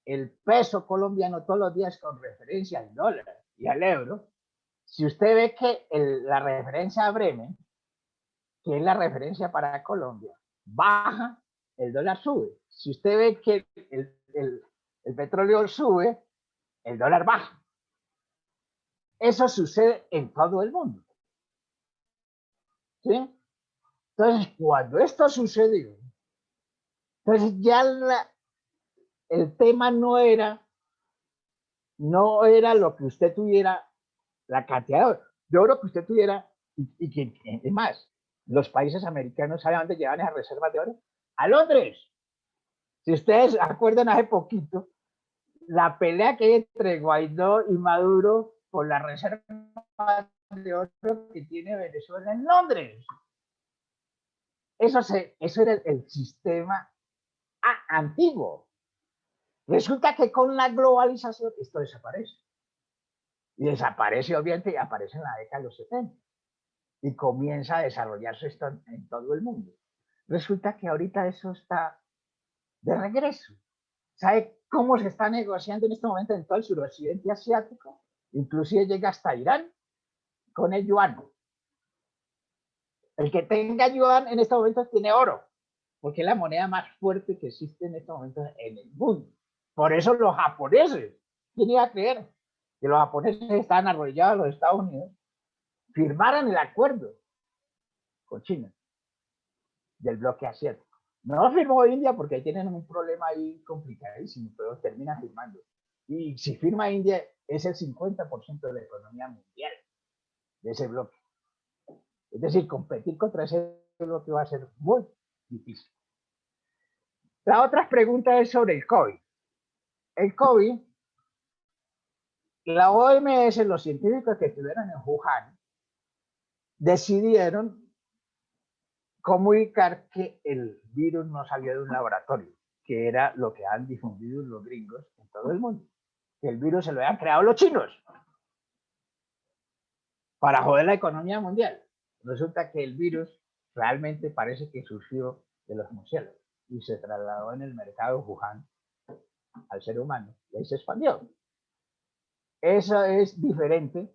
el peso colombiano todos los días con referencia al dólar y al euro, si usted ve que la referencia a Bremen, que es la referencia para Colombia, baja, el dólar sube. Si usted ve que el petróleo sube, el dólar baja. Eso sucede en todo el mundo. ¿Sí? Entonces, cuando esto sucedió, entonces ya el tema no era lo que usted tuviera, la cantidad de oro que usted tuviera, y que, es más, los países americanos, ¿saben dónde llevan esas reservas de oro? A Londres. Si ustedes acuerdan hace poquito, la pelea que hay entre Guaidó y Maduro por la reserva de oro que tiene Venezuela en Londres. Eso era el sistema antiguo. Resulta que con la globalización esto desaparece. Y desaparece, obviamente, y aparece en la década de los 70. Y comienza a desarrollarse esto en todo el mundo. Resulta que ahorita eso está de regreso. ¿Sabe cómo se está negociando en este momento en todo el suroccidente asiático? Inclusive llega hasta Irán con el yuan. El que tenga yuan en este momento tiene oro, porque es la moneda más fuerte que existe en este momento en el mundo. Por eso los japoneses, ¿quién iba a creer que los japoneses estaban arrodillados a los Estados Unidos, firmaran el acuerdo con China del bloque asiático? No firmó India porque ahí tienen un problema ahí complicadísimo, pero termina firmando. Y si firma India, es el 50% de la economía mundial de ese bloque. Es decir, competir contra ese bloque va a ser muy difícil. La otra pregunta es sobre el COVID. El COVID, la OMS, los científicos que estuvieron en Wuhan, decidieron comunicar que el virus no salió de un laboratorio, que era lo que han difundido los gringos en todo el mundo, que el virus se lo habían creado los chinos para joder la economía mundial. Resulta que el virus realmente parece que surgió de los murciélagos y se trasladó en el mercado Wuhan al ser humano y ahí se expandió. Eso es diferente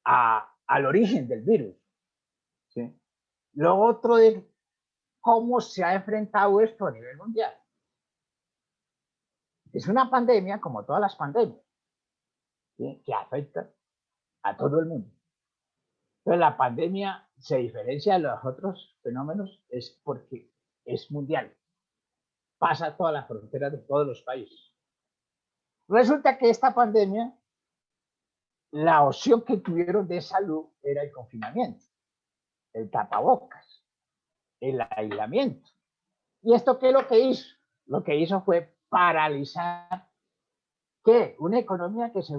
al origen del virus. ¿Sí? Lo otro es cómo se ha enfrentado esto a nivel mundial. Es una pandemia como todas las pandemias, ¿sí? Que afecta a todo el mundo. Entonces la pandemia se diferencia de los otros fenómenos es porque es mundial. Pasa todas las fronteras de todos los países. Resulta que esta pandemia, la opción que tuvieron de salud era el confinamiento, el tapabocas, el aislamiento. ¿Y esto qué es lo que hizo? Lo que hizo fue paralizar ¿qué? Una economía que se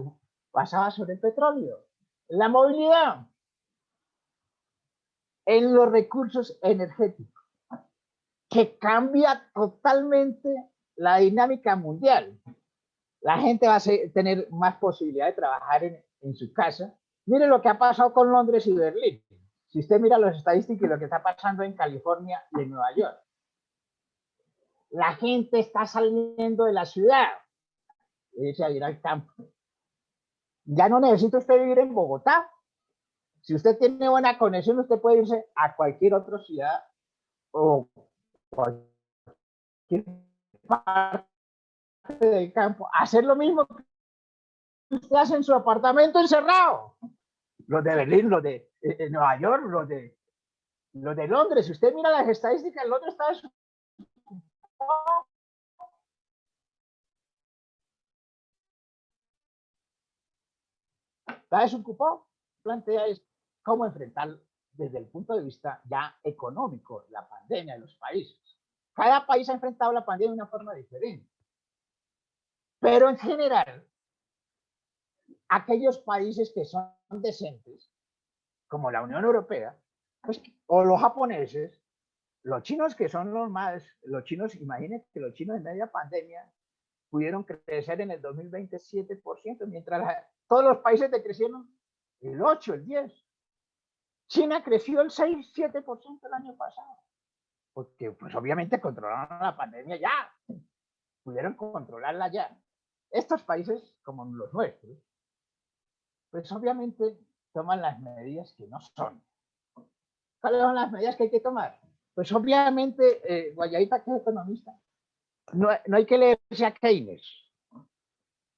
basaba sobre el petróleo, la movilidad, en los recursos energéticos, que cambia totalmente la dinámica mundial. La gente va a tener más posibilidad de trabajar en su casa. Mire lo que ha pasado con Londres y Berlín. Si usted mira las estadísticas y lo que está pasando en California y en Nueva York. La gente está saliendo de la ciudad y irse a ir al campo. Ya no necesita usted vivir en Bogotá. Si usted tiene buena conexión, usted puede irse a cualquier otra ciudad o cualquier que parte del campo, hacer lo mismo que usted hace en su apartamento encerrado. Los de Berlín, los de Nueva York, los de Londres. Si usted mira las estadísticas, Londres está desocupado. Plantea es cómo enfrentar desde el punto de vista ya económico la pandemia de los países. Cada país ha enfrentado la pandemia de una forma diferente. Pero en general, aquellos países que son decentes, como la Unión Europea, pues, o los japoneses, los chinos que son los chinos, imagínense que los chinos en media pandemia pudieron crecer en el 2020 7%, mientras todos los países decrecieron el 8, el 10. China creció el 6-7% el año pasado, porque pues obviamente controlaron la pandemia ya, pudieron controlarla ya. Estos países, como los nuestros, pues obviamente toman las medidas que no son. ¿Cuáles son las medidas que hay que tomar? Pues obviamente, Guayabita, que es economista, no hay que leerse a Keynes.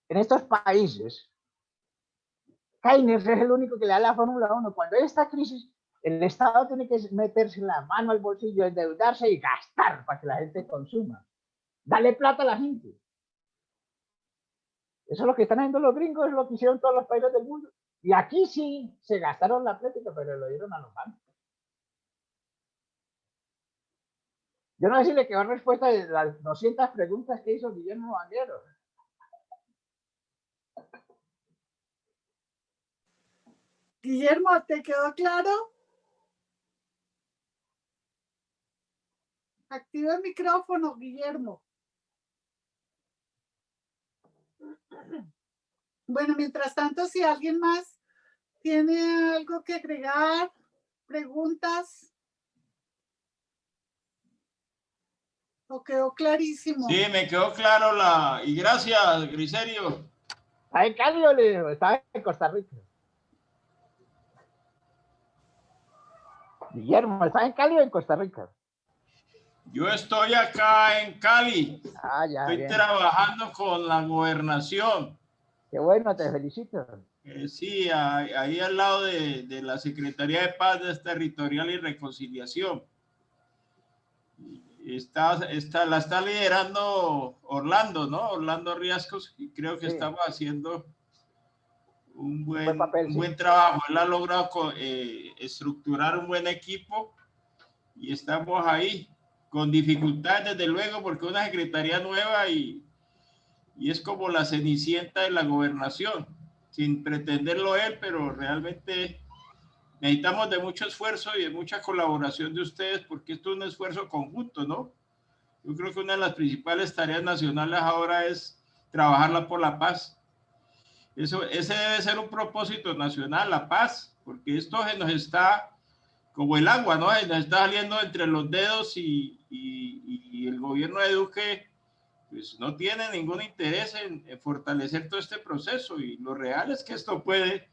En estos países, Keynes es el único que le da la Fórmula 1. Cuando hay esta crisis, el Estado tiene que meterse la mano al bolsillo, endeudarse y gastar para que la gente consuma. Dale plata a la gente. Eso es lo que están haciendo los gringos, es lo que hicieron todos los países del mundo. Y aquí sí se gastaron la plata, pero lo dieron a los bancos. Yo no sé si le quedó respuesta de las 200 preguntas que hizo Guillermo Vanguero. Guillermo, ¿te quedó claro? Activa el micrófono, Guillermo. Bueno, mientras tanto, si alguien más tiene algo que agregar, preguntas. ¿O quedó clarísimo? Sí, me quedó claro y gracias, Griserio. ¿Está en Cali o está en Costa Rica? Guillermo, ¿está en Cali o en Costa Rica? Yo estoy acá en Cali. Ya, estoy bien. Trabajando con la gobernación. Qué bueno, te felicito. Sí, ahí al lado de la Secretaría de Paz Territorial y Reconciliación. La está liderando Orlando, ¿no? Orlando Riascos, y creo que sí. Estamos haciendo un buen trabajo. Él ha logrado estructurar un buen equipo y estamos ahí con dificultades, desde luego, porque una secretaría nueva y es como la cenicienta de la gobernación, sin pretenderlo él, pero realmente necesitamos de mucho esfuerzo y de mucha colaboración de ustedes, porque esto es un esfuerzo conjunto, ¿no? Yo creo que una de las principales tareas nacionales ahora es trabajarla por la paz. Ese debe ser un propósito nacional, la paz, porque esto se nos está, como el agua, ¿no? Se nos está saliendo entre los dedos y el gobierno de Duque pues no tiene ningún interés en fortalecer todo este proceso, y lo real es que esto puede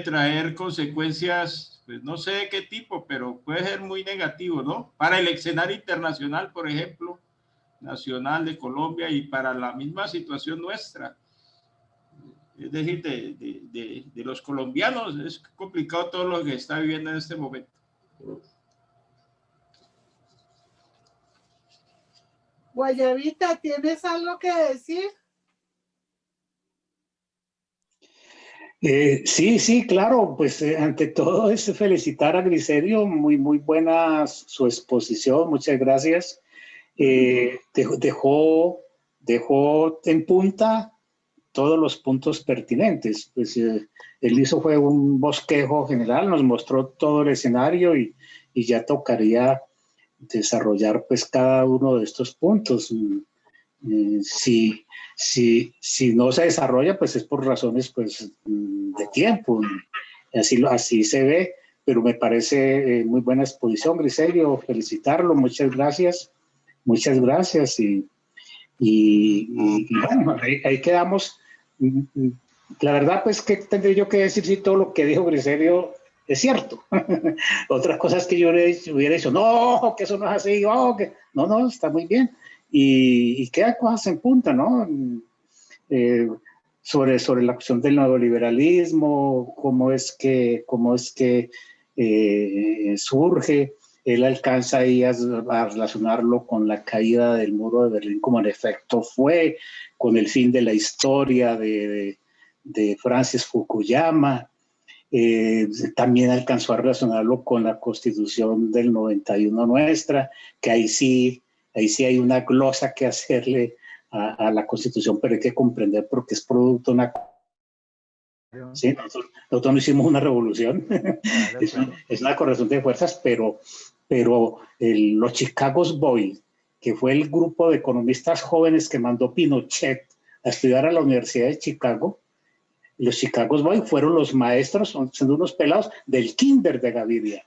traer consecuencias, pues no sé de qué tipo, pero puede ser muy negativo, ¿no? Para el escenario internacional, por ejemplo, nacional de Colombia, y para la misma situación nuestra. Es decir, de los colombianos, es complicado todo lo que está viviendo en este momento. Guayabita, ¿tienes algo que decir? Sí, claro, pues ante todo es felicitar a Griserio, muy buena su exposición, muchas gracias. Dejó en punta todos los puntos pertinentes, pues él fue un bosquejo general, nos mostró todo el escenario y ya tocaría desarrollar pues cada uno de estos puntos. Si no se desarrolla, pues es por razones pues de tiempo, así se ve, pero me parece muy buena exposición, Griserio, felicitarlo, muchas gracias y bueno, ahí quedamos. La verdad, pues, ¿qué tendré yo que decir si todo lo que dijo Griserio es cierto. Otras cosas que yo hubiera dicho, no, que eso no es así, oh, que... no, está muy bien. Y quedan cosas en punta, ¿no? Sobre la cuestión del neoliberalismo, cómo es que surge. Él alcanza ahí a relacionarlo con la caída del muro de Berlín, como en efecto fue, con el fin de la historia de Francis Fukuyama. También alcanzó a relacionarlo con la Constitución del 91 nuestra, que ahí sí hay una glosa que hacerle a la Constitución, pero hay que comprender porque es producto de una... Sí, nosotros no hicimos una revolución, es una corrección de fuerzas, pero los Chicago Boys, que fue el grupo de economistas jóvenes que mandó Pinochet a estudiar a la Universidad de Chicago, los Chicago Boys fueron los maestros, siendo unos pelados del kinder de Gaviria,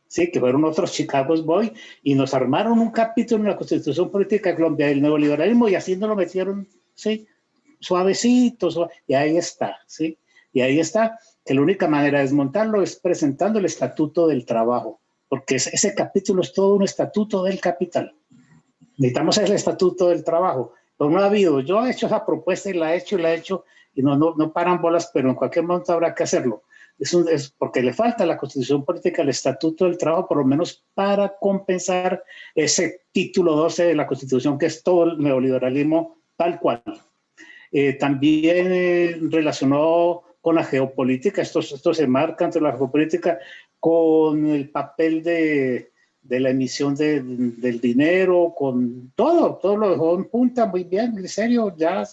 ¿sí? Que fueron otros Chicago Boys y nos armaron un capítulo en la Constitución Política de Colombia del neoliberalismo y así nos lo metieron, ¿sí? Suavecito, y ahí está, ¿sí? Y ahí está, que la única manera de desmontarlo es presentando el Estatuto del Trabajo, porque ese capítulo es todo un estatuto del capital. Necesitamos el Estatuto del Trabajo, pero no ha habido. Yo he hecho esa propuesta y la he hecho, y no paran bolas, pero en cualquier momento habrá que hacerlo. Es porque le falta a la Constitución Política el Estatuto del Trabajo, por lo menos para compensar ese título 12 de la Constitución, que es todo el neoliberalismo tal cual. También relacionó con la geopolítica, esto se marca entre la geopolítica con el papel de la emisión del dinero, con todo lo dejó en punta, muy bien, en serio, ya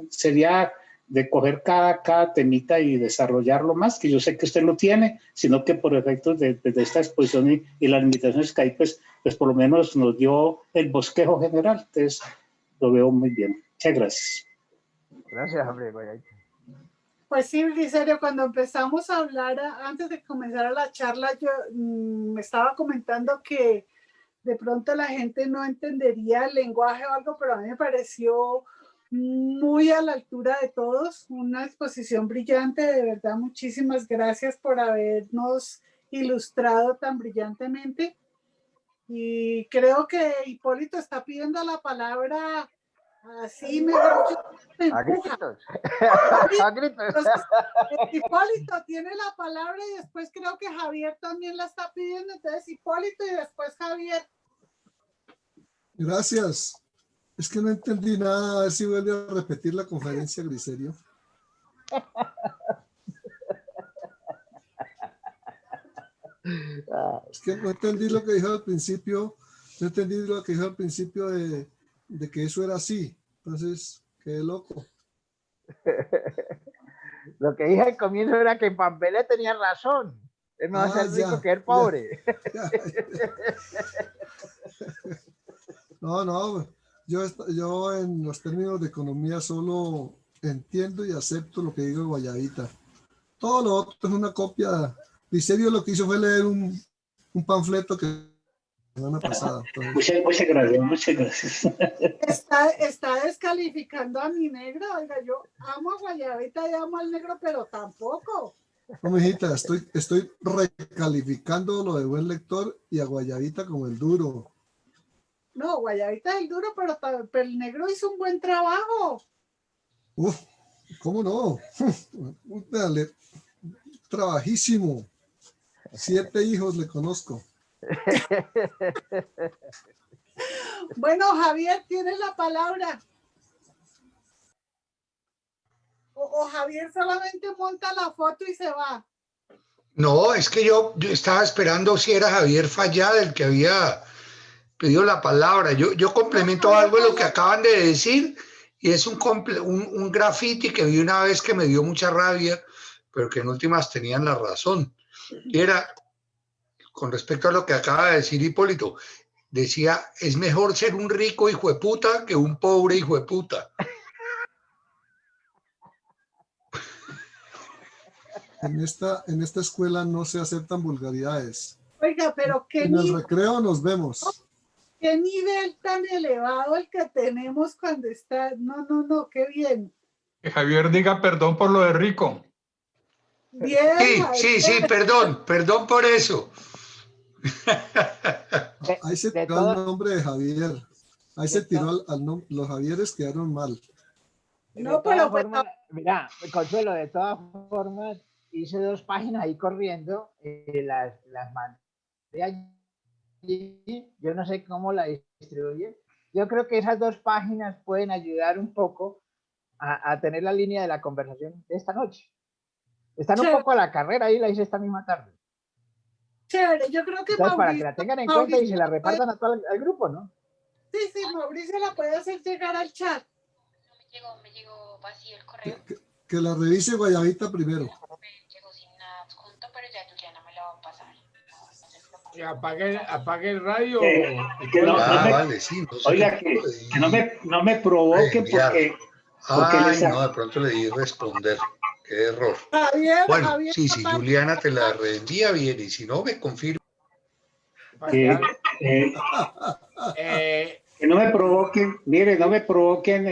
sería de coger cada temita y desarrollarlo más, que yo sé que usted lo tiene, sino que por efectos de esta exposición y las limitaciones que hay, pues por lo menos nos dio el bosquejo general, entonces lo veo muy bien. Muchas gracias. Gracias, hombre, Guayabita. Pues sí, Briserio, cuando empezamos a hablar, antes de comenzar la charla, yo me estaba comentando que de pronto la gente no entendería el lenguaje o algo, pero a mí me pareció muy a la altura de todos, una exposición brillante, de verdad, muchísimas gracias por habernos ilustrado tan brillantemente. Y creo que Hipólito está pidiendo la palabra así, mejor dicho, me empuja. A gritos. Entonces, Hipólito tiene la palabra y después creo que Javier también la está pidiendo, entonces Hipólito y después Javier. Gracias. Es que no entendí nada, a ver si vuelve a repetir la conferencia, Briserio. Es que no entendí lo que dijo al principio, de que eso era así. Entonces, quedé loco. Lo que dije al comienzo era que Pampelé tenía razón. Es no ser rico que el pobre. Ya. No, yo en los términos de economía solo entiendo y acepto lo que digo Guayabita. Todo lo otro es una copia. Briserio lo que hizo fue leer un panfleto que la semana pasada. Entonces, muchas gracias. Está descalificando a mi negro. Oiga, yo amo a Guayabita y amo al negro, pero tampoco. No, mijita, estoy recalificando lo de buen lector y a Guayabita como el duro. No, Guayabita es el duro, pero el negro hizo un buen trabajo. Uf, ¿cómo no? Dale, trabajísimo. 7 hijos le conozco. Bueno, Javier, tienes la palabra. O Javier solamente monta la foto y se va. No, es que yo estaba esperando si era Javier Fallada el que había pedido la palabra. Yo complemento algo de lo que acaban de decir y es un graffiti que vi una vez que me dio mucha rabia, pero que en últimas tenían la razón. Y era, con respecto a lo que acaba de decir Hipólito, decía, es mejor ser un rico hijueputa que un pobre hijueputa. En esta escuela no se aceptan vulgaridades. Oiga, pero qué en el recreo nos vemos. Qué nivel tan elevado el que tenemos cuando está. No, qué bien. Que Javier diga perdón por lo de rico. Bien, Sí, perdón por eso. Ahí se de tiró el todo- nombre de Javier. Ahí se de tiró los Javieres quedaron mal. De No, todas pero pues, formas, mira, Consuelo, de todas formas, hice 2 páginas ahí corriendo, las mandé allí, yo no sé cómo la distribuye. Yo creo que esas 2 páginas pueden ayudar un poco a tener la línea de la conversación de esta noche. Están un chévere, poco a la carrera, ahí la hice esta misma tarde. chévere. Yo creo que Entonces, para que la tengan en cuenta y se la Mauricio repartan a todo al grupo, ¿no? sí, Mauricio la puede hacer llegar al chat. Me llegó vacío el correo. Que la revise Guayabita primero. Me llegó sin nada adjunto, pero ya Juliana me la va a pasar. Y apague el radio. Que no, Vale, sí. No sé oiga, qué que no me provoquen enviar. porque Ay, no, de pronto le di responder. Qué error. Javier, Bueno, Javier, sí, si Juliana te la reenvía bien y si no, me confirma. que no me provoquen, mire, no me provoquen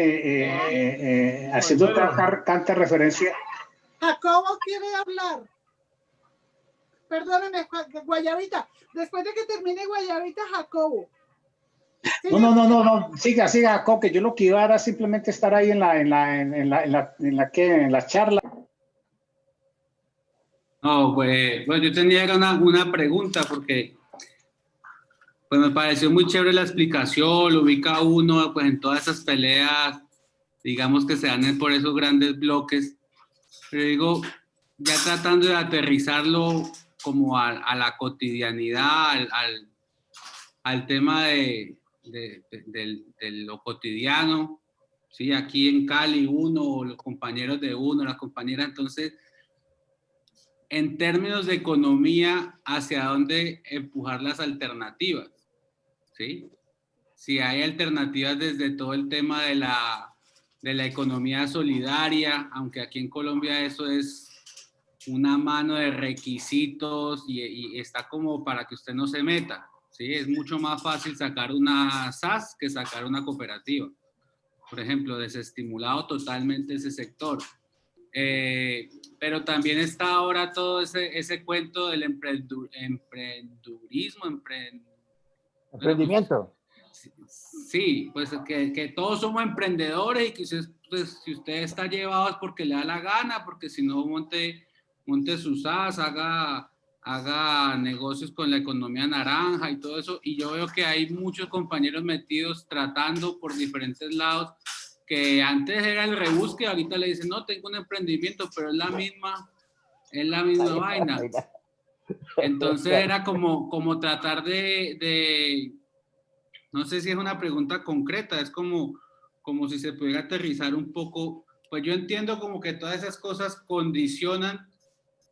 haciendo tanta referencia. Jacobo quiere hablar. Perdóneme, Guayabita. Después de que termine Guayabita, Jacobo. No, siga, Jacob, que yo lo que iba era simplemente estar ahí en la charla. No, pues yo tenía una pregunta porque pues me pareció muy chévere la explicación, lo ubica uno pues en todas esas peleas, digamos que se dan por esos grandes bloques, pero digo, ya tratando de aterrizarlo como a la cotidianidad, al tema de lo cotidiano, ¿sí? Aquí en Cali uno, los compañeros de uno, las compañeras, entonces, en términos de economía, ¿hacia dónde empujar las alternativas? ¿Sí? Si hay alternativas desde todo el tema de la economía solidaria, aunque aquí en Colombia eso es una mano de requisitos y está como para que usted no se meta, ¿sí? Es mucho más fácil sacar una SAS que sacar una cooperativa. Por ejemplo, desestimulado totalmente ese sector. Pero también está ahora todo ese cuento del emprendurismo, Emprendimiento. Sí, pues que todos somos emprendedores y que pues, si usted está llevado es porque le da la gana, porque si no monte sus SAS, haga negocios con la economía naranja y todo eso. Y yo veo que hay muchos compañeros metidos tratando por diferentes lados, que antes era el rebusque, ahorita le dicen, no, tengo un emprendimiento, pero es la misma vaina. Entonces era como tratar de no sé si es una pregunta concreta, es como si se pudiera aterrizar un poco. Pues yo entiendo como que todas esas cosas condicionan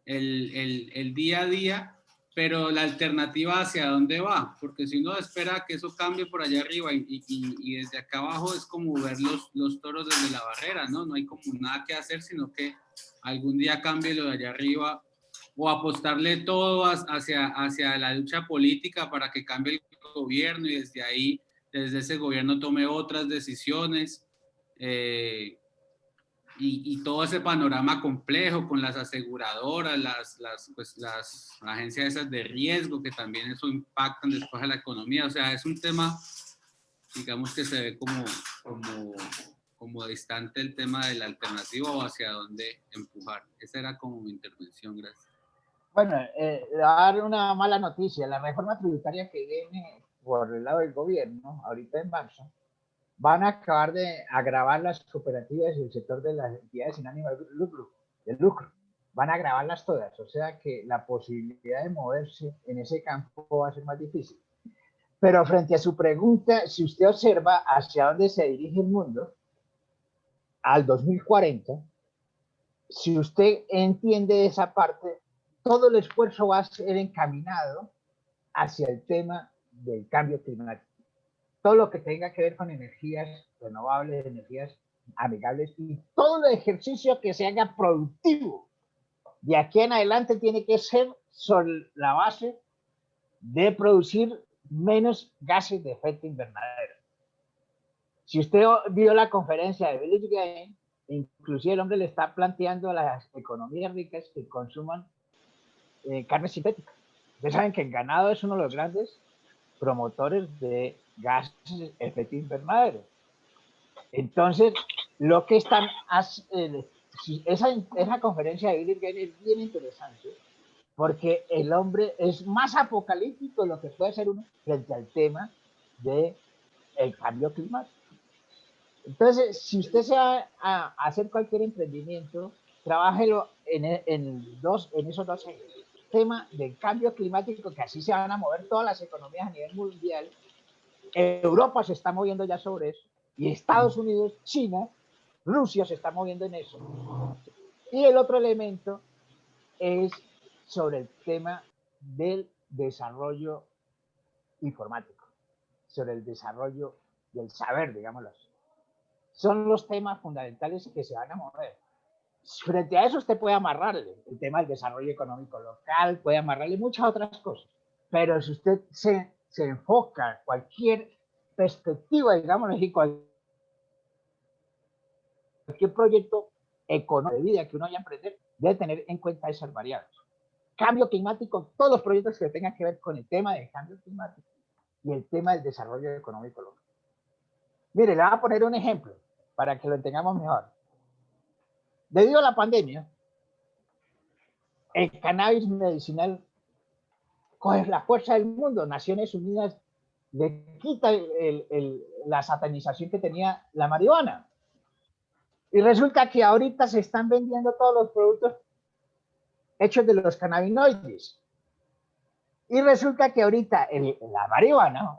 el día a día, pero la alternativa hacia dónde va, porque si uno espera que eso cambie por allá arriba y desde acá abajo es como ver los toros desde la barrera, ¿no? No hay como nada que hacer, sino que algún día cambie lo de allá arriba o apostarle todo hacia la lucha política para que cambie el gobierno y desde ahí, desde ese gobierno tome otras decisiones y todo ese panorama complejo con las aseguradoras, las agencias esas de riesgo que también eso impactan después a la economía, o sea, es un tema, digamos que se ve como distante el tema de la alternativa o hacia dónde empujar. Esa era como mi intervención, gracias. Bueno, le voy a dar una mala noticia. La reforma tributaria que viene por el lado del gobierno, ahorita en marzo, van a acabar de agravar las cooperativas y el sector de las entidades sin ánimo de lucro. Van a agravarlas todas. O sea que la posibilidad de moverse en ese campo va a ser más difícil. Pero frente a su pregunta, si usted observa hacia dónde se dirige el mundo, al 2040, si usted entiende esa parte, todo el esfuerzo va a ser encaminado hacia el tema del cambio climático. Todo lo que tenga que ver con energías renovables, energías amigables y todo el ejercicio que se haga productivo. De aquí en adelante tiene que ser sobre la base de producir menos gases de efecto invernadero. Si usted vio la conferencia de Village Game, Inclusive el hombre le está planteando a las economías ricas que consuman carne sintética. Ustedes saben que el ganado es uno de los grandes promotores de gases de efecto invernadero. Entonces, lo que están esa conferencia de Bilderberg es bien interesante, porque el hombre es más apocalíptico de lo que puede ser uno frente al tema del cambio climático. Entonces, si usted se va a hacer cualquier emprendimiento, trabájelo en esos dos ejes. Tema del cambio climático, que así se van a mover todas las economías a nivel mundial. Europa se está moviendo ya sobre eso, y Estados Unidos, China, Rusia se está moviendo en eso. Y el otro elemento es sobre el tema del desarrollo informático, sobre el desarrollo del saber, digámoslo así. Son los temas fundamentales que se van a mover. Frente a eso usted puede amarrarle el tema del desarrollo económico local, puede amarrarle muchas otras cosas, pero si usted se enfoca cualquier perspectiva, digámoslo así, cualquier proyecto económico de vida que uno vaya a emprender, debe tener en cuenta esas variables. Cambio climático, todos los proyectos que tengan que ver con el tema del cambio climático y el tema del desarrollo económico local. Mire, le voy a poner un ejemplo para que lo entendamos mejor. Debido a la pandemia, el cannabis medicinal coge la fuerza del mundo. Naciones Unidas le quita la satanización que tenía la marihuana. Y resulta que ahorita se están vendiendo todos los productos hechos de los cannabinoides. Y resulta que ahorita la marihuana,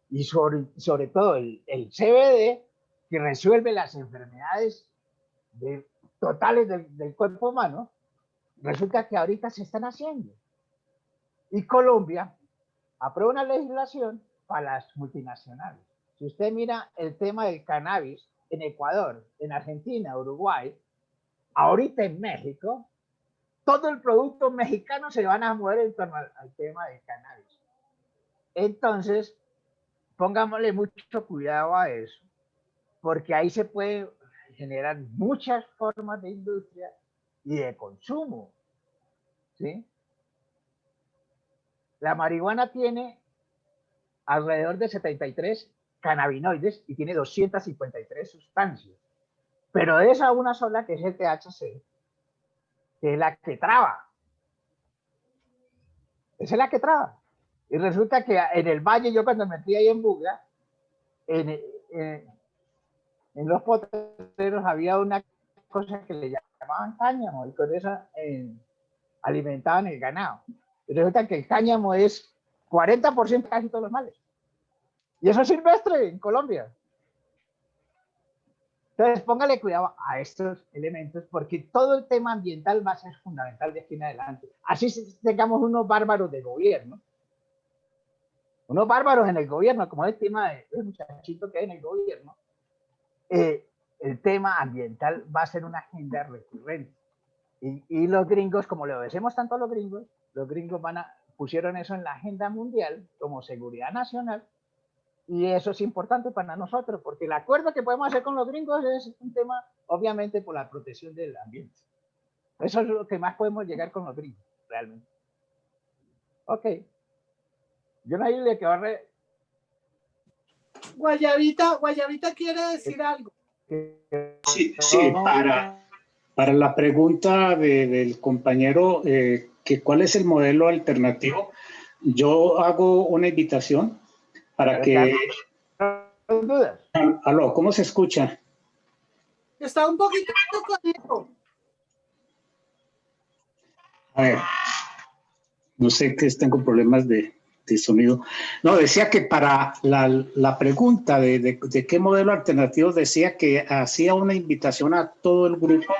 y sobre todo el CBD, que resuelve las enfermedades totales del cuerpo humano, resulta que ahorita se están haciendo. Y Colombia aprueba una legislación para las multinacionales. Si usted mira el tema del cannabis en Ecuador, en Argentina, Uruguay, ahorita en México, todo el producto mexicano se van a mover en torno al tema del cannabis. Entonces, pongámosle mucho cuidado a eso, porque ahí se puede generar muchas formas de industria y de consumo, ¿sí? La marihuana tiene alrededor de 73 cannabinoides y tiene 253 sustancias, pero de esa una sola, que es el THC, que es la que traba. Esa es la que traba. Y resulta que en el valle, yo cuando me metí ahí en Buga, en los potreros había una cosa que le llamaban cáñamo, y con eso alimentaban el ganado. Y resulta que el cáñamo es 40% casi todos los males. Y eso es silvestre en Colombia. Entonces, póngale cuidado a estos elementos, porque todo el tema ambiental va a ser fundamental de aquí en adelante. Así tengamos unos bárbaros de gobierno, unos bárbaros en el gobierno, como el tema del muchachito que hay en el gobierno, el tema ambiental va a ser una agenda recurrente. Y los gringos, como le obedecemos tanto a los gringos pusieron eso en la agenda mundial como seguridad nacional. Y eso es importante para nosotros, porque el acuerdo que podemos hacer con los gringos es un tema, obviamente, por la protección del ambiente. Eso es lo que más podemos llegar con los gringos, realmente. Ok. Yo no hay que barre. Guayabita quiere decir algo. Sí, para la pregunta del compañero, que cuál es el modelo alternativo, yo hago una invitación para que... Aló, ¿cómo se escucha? Está un poquito conejo. A ver, no sé qué tengo problemas de sonido. No, decía que para la pregunta de qué modelo alternativo, decía que hacía una invitación a todo el grupo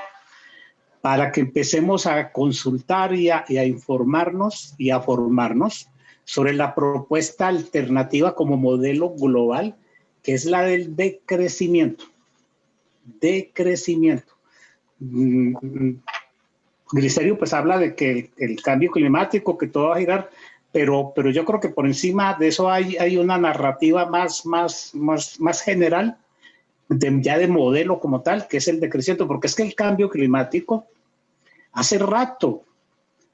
para que empecemos a consultar y a informarnos y a formarnos sobre la propuesta alternativa como modelo global, que es la del decrecimiento. Decrecimiento. Griserio pues habla de que el cambio climático, que todo va a girar, pero yo creo que por encima de eso hay una narrativa más general ya de modelo como tal, que es el decreciente, porque es que el cambio climático, hace rato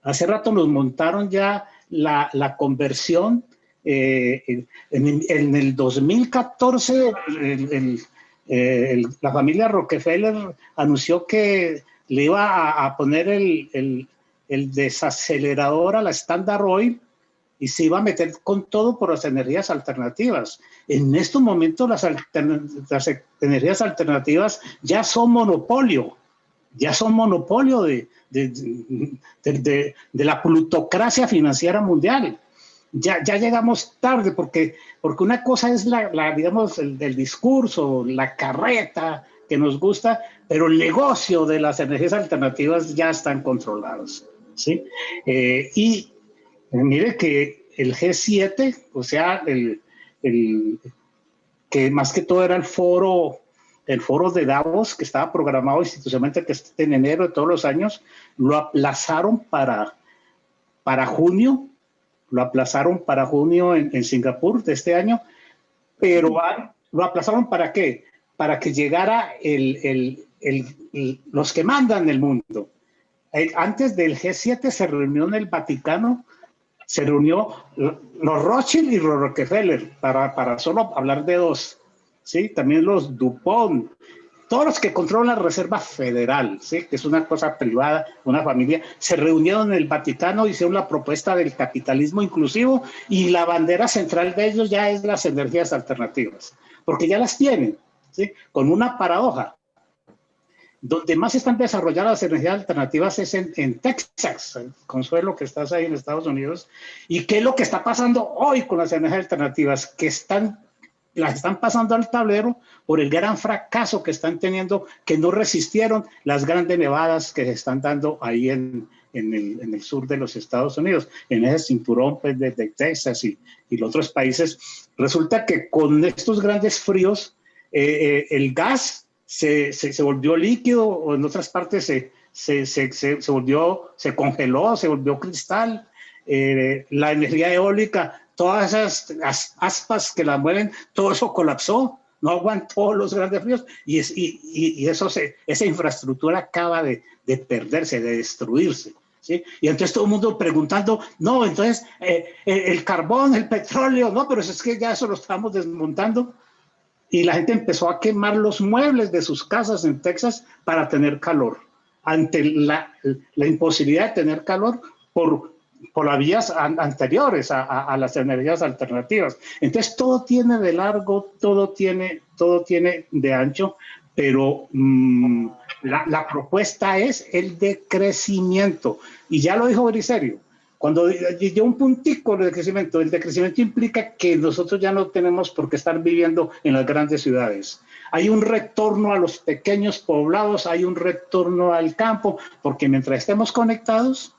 nos montaron ya la conversión. En el 2014, la familia Rockefeller anunció que le iba a poner el desacelerador a la Standard Oil y se iba a meter con todo por las energías alternativas. En estos momentos las energías alternativas ya son monopolio de la plutocracia financiera mundial. Ya llegamos tarde porque una cosa es digamos, el discurso, la carreta que nos gusta, pero el negocio de las energías alternativas ya están controlados, ¿sí? Y mire que el G7, o sea, que más que todo era el foro de Davos, que estaba programado institucionalmente que esté en enero de todos los años, lo aplazaron para junio. Lo aplazaron para junio en Singapur de este año, pero lo aplazaron ¿para qué? Para que llegara los que mandan el mundo. Antes del G7 se reunió en el Vaticano, se reunió los Rothschild y los Rockefeller, para solo hablar de dos, ¿sí? También los DuPont, todos los que controlan la Reserva Federal, ¿sí? Que es una cosa privada, una familia, se reunieron en el Vaticano, hicieron la propuesta del capitalismo inclusivo y la bandera central de ellos ya es las energías alternativas, porque ya las tienen, ¿sí? Con una paradoja. Donde más están desarrolladas las energías alternativas es en Texas, Consuelo, que estás ahí en Estados Unidos. ¿Y qué es lo que está pasando hoy con las energías alternativas? Que las están pasando al tablero por el gran fracaso que están teniendo, que no resistieron las grandes nevadas que se están dando ahí en el sur de los Estados Unidos, en ese cinturón pues, de Texas y los otros países. Resulta que con estos grandes fríos, el gas se volvió líquido, o en otras partes se congeló, se volvió cristal. La energía eólica, todas esas aspas que la mueven, todo eso colapsó, no aguantó los grandes fríos y esa infraestructura acaba de perderse, de destruirse, ¿sí? Y entonces todo el mundo preguntando, no, entonces el carbón, el petróleo, no, pero es que ya eso lo estamos desmontando. Y la gente empezó a quemar los muebles de sus casas en Texas para tener calor, ante la imposibilidad de tener calor por las vías anteriores a las energías alternativas. Entonces todo tiene de largo, todo tiene de ancho, pero la propuesta es el decrecimiento. Y ya lo dijo Bricerio, cuando llegó un puntico de decrecimiento, el decrecimiento implica que nosotros ya no tenemos por qué estar viviendo en las grandes ciudades. Hay un retorno a los pequeños poblados, hay un retorno al campo, porque mientras estemos conectados,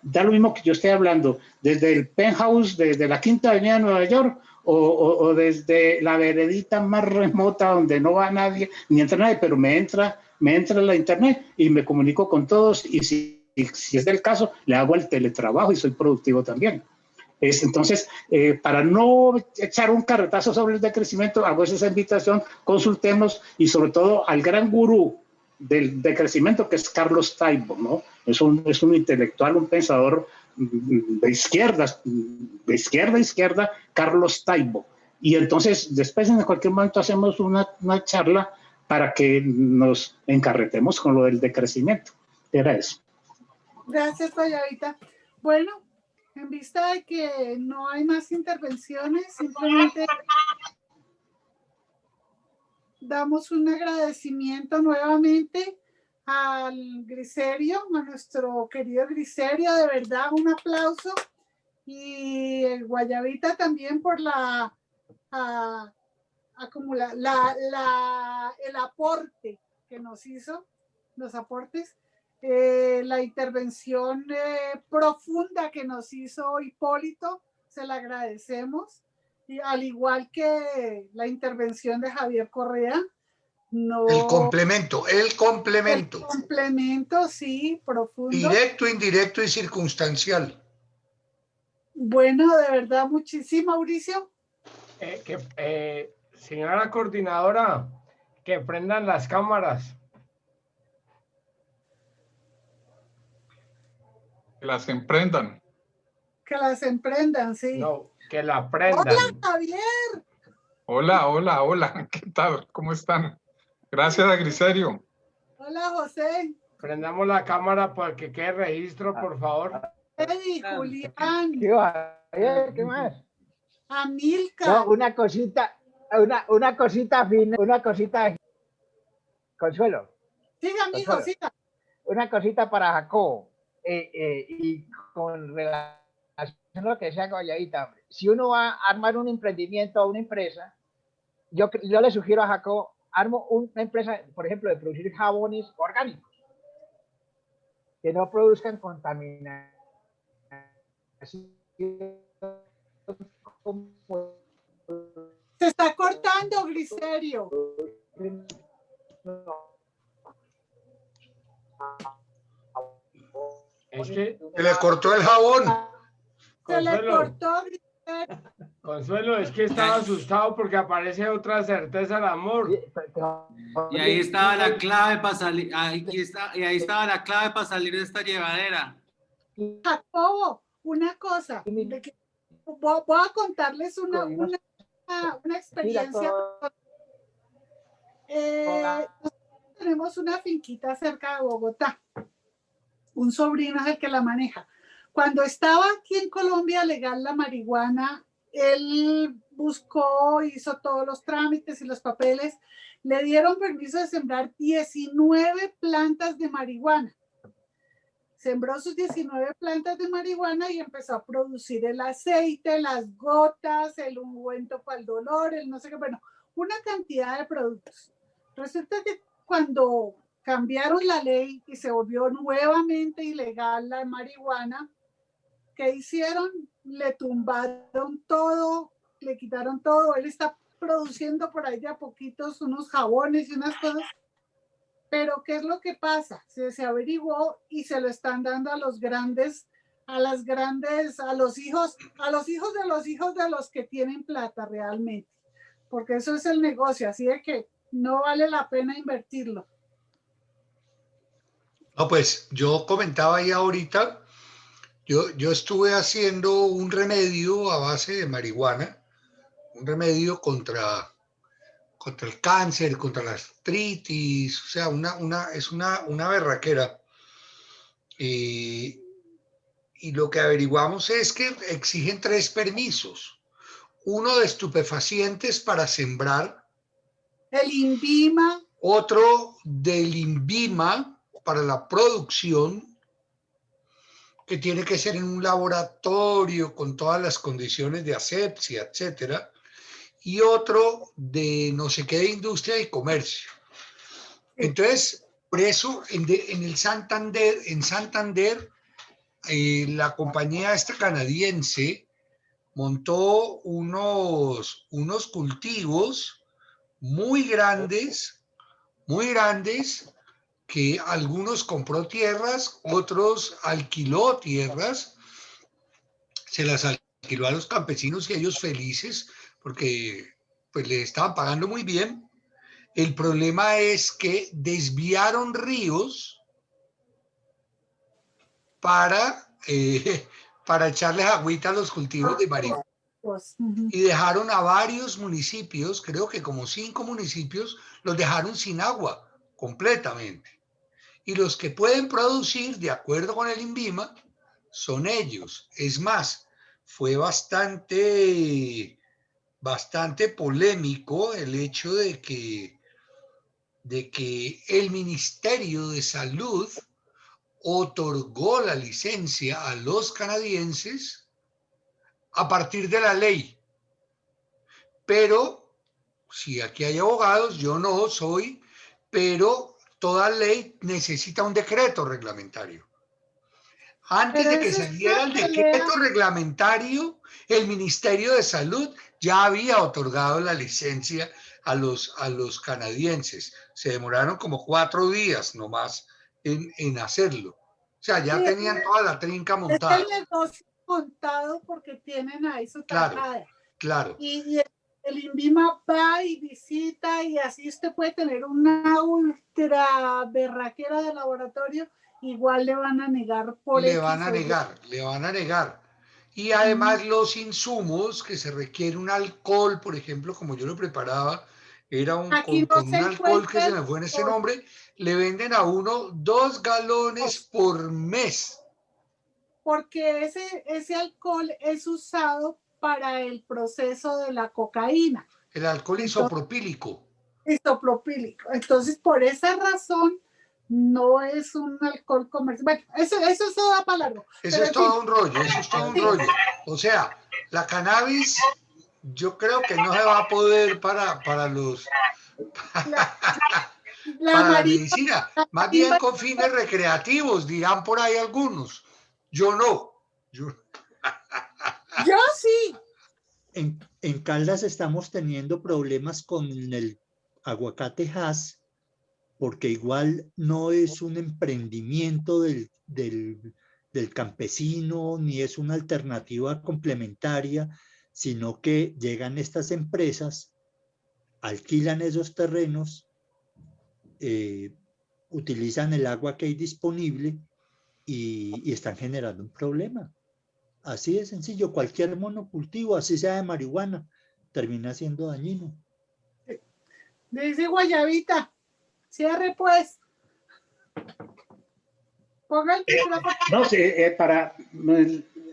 da lo mismo que yo esté hablando desde el penthouse, desde la Quinta Avenida de Nueva York, o desde la veredita más remota donde no va nadie, ni entra nadie, pero me entra la internet y me comunico con todos, y si es del caso, le hago el teletrabajo y soy productivo también. Entonces, para no echar un carretazo sobre el decrecimiento, hago esa invitación, consultemos, y sobre todo al gran gurú del decrecimiento, que es Carlos Taibo, ¿no? Es un intelectual, un pensador de izquierda, Carlos Taibo. Y entonces, después en cualquier momento hacemos una charla para que nos encarretemos con lo del decrecimiento. Era eso. Gracias, Guayabita. Bueno, en vista de que no hay más intervenciones, simplemente damos un agradecimiento nuevamente al Griserio, a nuestro querido Griserio, de verdad, un aplauso. Y el Guayabita también por el aporte que nos hizo, los aportes. La intervención profunda que nos hizo Hipólito, se la agradecemos, y al igual que la intervención de Javier Correa. El complemento. El complemento, sí, profundo. Directo, indirecto y circunstancial. Bueno, de verdad, muchísimo, Mauricio. Señora coordinadora, que prendan las cámaras. Que las emprendan. Que las emprendan, sí. No, que la prendan. Hola, Javier. Hola, hola, hola. ¿Qué tal? ¿Cómo están? Gracias a Griserio. Hola, José. Prendamos la cámara para que quede registro, por favor. Eddie, Julián. ¿Qué va? ¿Qué más? Amilcar. No, una cosita fina, una cosita. Consuelo. Siga, mijo, Consuelo. siga. Una cosita para Jacobo. Y con relación a lo que decía Guayabita, si uno va a armar un emprendimiento o una empresa, yo le sugiero a Jacobo, armo una empresa, por ejemplo, de producir jabones orgánicos que no produzcan contaminación. Se está cortando, Griserio. Es que Se le cortó el jabón. Se le Consuelo, cortó, Griserio. Consuelo, es que estaba asustado porque aparece otra certeza del amor. Y ahí estaba la clave para salir, y ahí estaba la clave para salir de esta llevadera. Jacobo, una cosa. Voy a contarles una experiencia. Nosotros tenemos una finquita cerca de Bogotá. Un sobrino es el que la maneja. Cuando estaba aquí en Colombia legal la marihuana, él buscó, hizo todos los trámites y los papeles. Le dieron permiso de sembrar 19 plantas de marihuana. Sembró sus 19 plantas de marihuana y empezó a producir el aceite, las gotas, el ungüento para el dolor, el no sé qué, bueno, una cantidad de productos. Resulta que cuando cambiaron la ley y se volvió nuevamente ilegal la marihuana, ¿qué hicieron? Le tumbaron todo, le quitaron todo. Él está produciendo por ahí de a poquitos unos jabones y unas cosas. Pero ¿qué es lo que pasa? Se averiguó y se lo están dando a los grandes, a los hijos de los hijos de los que tienen plata realmente. Porque eso es el negocio, así de que no vale la pena invertirlo. No, pues yo comentaba ahí ahorita, yo estuve haciendo un remedio a base de marihuana, un remedio contra el cáncer, contra la artritis, o sea, es una berraquera. Y lo que averiguamos es que exigen 3 permisos. Uno de estupefacientes para sembrar. El INVIMA. Otro del INVIMA para la producción, que tiene que ser en un laboratorio con todas las condiciones de asepsia, etcétera. Y otro de no sé qué de industria y comercio. Entonces, por eso en Santander, la compañía esta canadiense montó unos cultivos muy grandes, que algunos compró tierras, otros alquiló tierras, se las alquiló a los campesinos y ellos felices porque pues le estaban pagando muy bien. El problema es que desviaron ríos para echarles agüita a los cultivos de marihuana. Y dejaron a varios municipios, creo que como 5 municipios, los dejaron sin agua completamente. Y los que pueden producir, de acuerdo con el INVIMA, son ellos. Es más, fue bastante polémico el hecho de que el Ministerio de Salud otorgó la licencia a los canadienses a partir de la ley. Pero, si aquí hay abogados, yo no soy, pero toda ley necesita un decreto reglamentario. Antes de que saliera el decreto reglamentario, el Ministerio de Salud ya había otorgado la licencia a los canadienses. Se demoraron como 4 días nomás en hacerlo. O sea, ya tenían toda la trinca montada. Es el negocio montado porque tienen ahí su tajada. Claro. Y el INVIMA va y visita y así usted puede tener una ultra berraquera de laboratorio, igual le van a negar por Le X van a o Y. negar, le van a negar. Y además los insumos que se requiere un alcohol, por ejemplo, como yo lo preparaba, era Aquí no con se un alcohol que se encuentra me fue en este alcohol. nombre, le venden a uno 2 galones por mes. Porque ese alcohol es usado para el proceso de la cocaína. El alcohol isopropílico. Isopropílico. Entonces, por esa razón, no es un alcohol comercial. Bueno, eso da para largo. Eso es todo un rollo, eso es todo un rollo. O sea, la cannabis, yo creo que no se va a poder para los... para la medicina, más bien con fines recreativos, dirán por ahí algunos. Yo no. Yo sí. En Caldas estamos teniendo problemas con el aguacate Hass, porque igual no es un emprendimiento del campesino, ni es una alternativa complementaria, sino que llegan estas empresas, alquilan esos terrenos, utilizan el agua que hay disponible y están generando un problema. Así de sencillo, cualquier monocultivo, así sea de marihuana, termina siendo dañino. Dice Guayabita, cierre pues. Ponga el micrófono. No sé,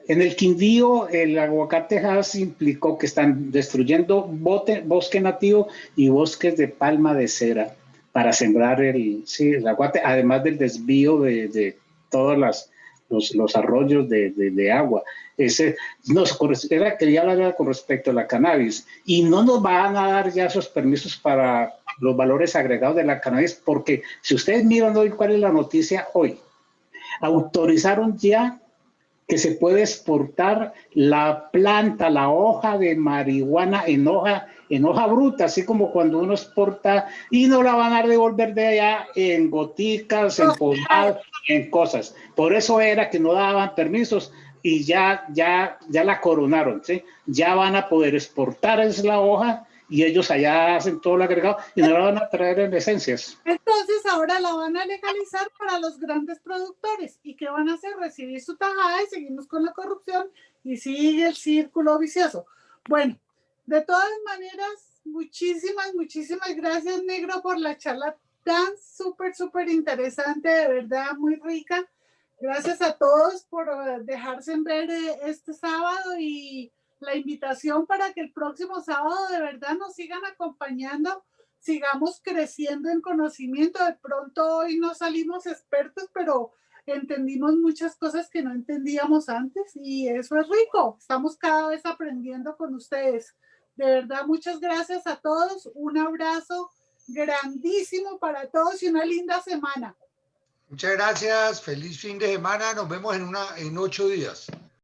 en el Quindío el aguacate Hass implicó que están destruyendo bosque nativo y bosques de palma de cera para sembrar el aguacate, además del desvío de todos los arroyos de agua. Quería hablar con respecto a la cannabis, y no nos van a dar ya esos permisos para los valores agregados de la cannabis, porque si ustedes miran hoy cuál es la noticia hoy, autorizaron ya que se puede exportar la planta, la hoja de marihuana en hoja bruta, así como cuando uno exporta, y no la van a devolver de allá en goticas, en pomadas, en cosas. Por eso era que no daban permisos, y ya la coronaron, ¿sí? Ya van a poder exportar la hoja, y ellos allá hacen todo lo agregado y no la van a traer en esencias. Entonces ahora la van a legalizar para los grandes productores. ¿Y qué van a hacer? Recibir su tajada y seguimos con la corrupción y sigue el círculo vicioso. Bueno, de todas maneras, muchísimas gracias, Negro, por la charla tan súper interesante, de verdad, muy rica. Gracias a todos por dejarse ver este sábado, y la invitación para que el próximo sábado de verdad nos sigan acompañando, sigamos creciendo en conocimiento. De pronto hoy no salimos expertos, pero entendimos muchas cosas que no entendíamos antes, y eso es rico. Estamos cada vez aprendiendo con ustedes. De verdad, muchas gracias a todos. Un abrazo grandísimo para todos y una linda semana. Muchas gracias, feliz fin de semana, nos vemos en 8 días.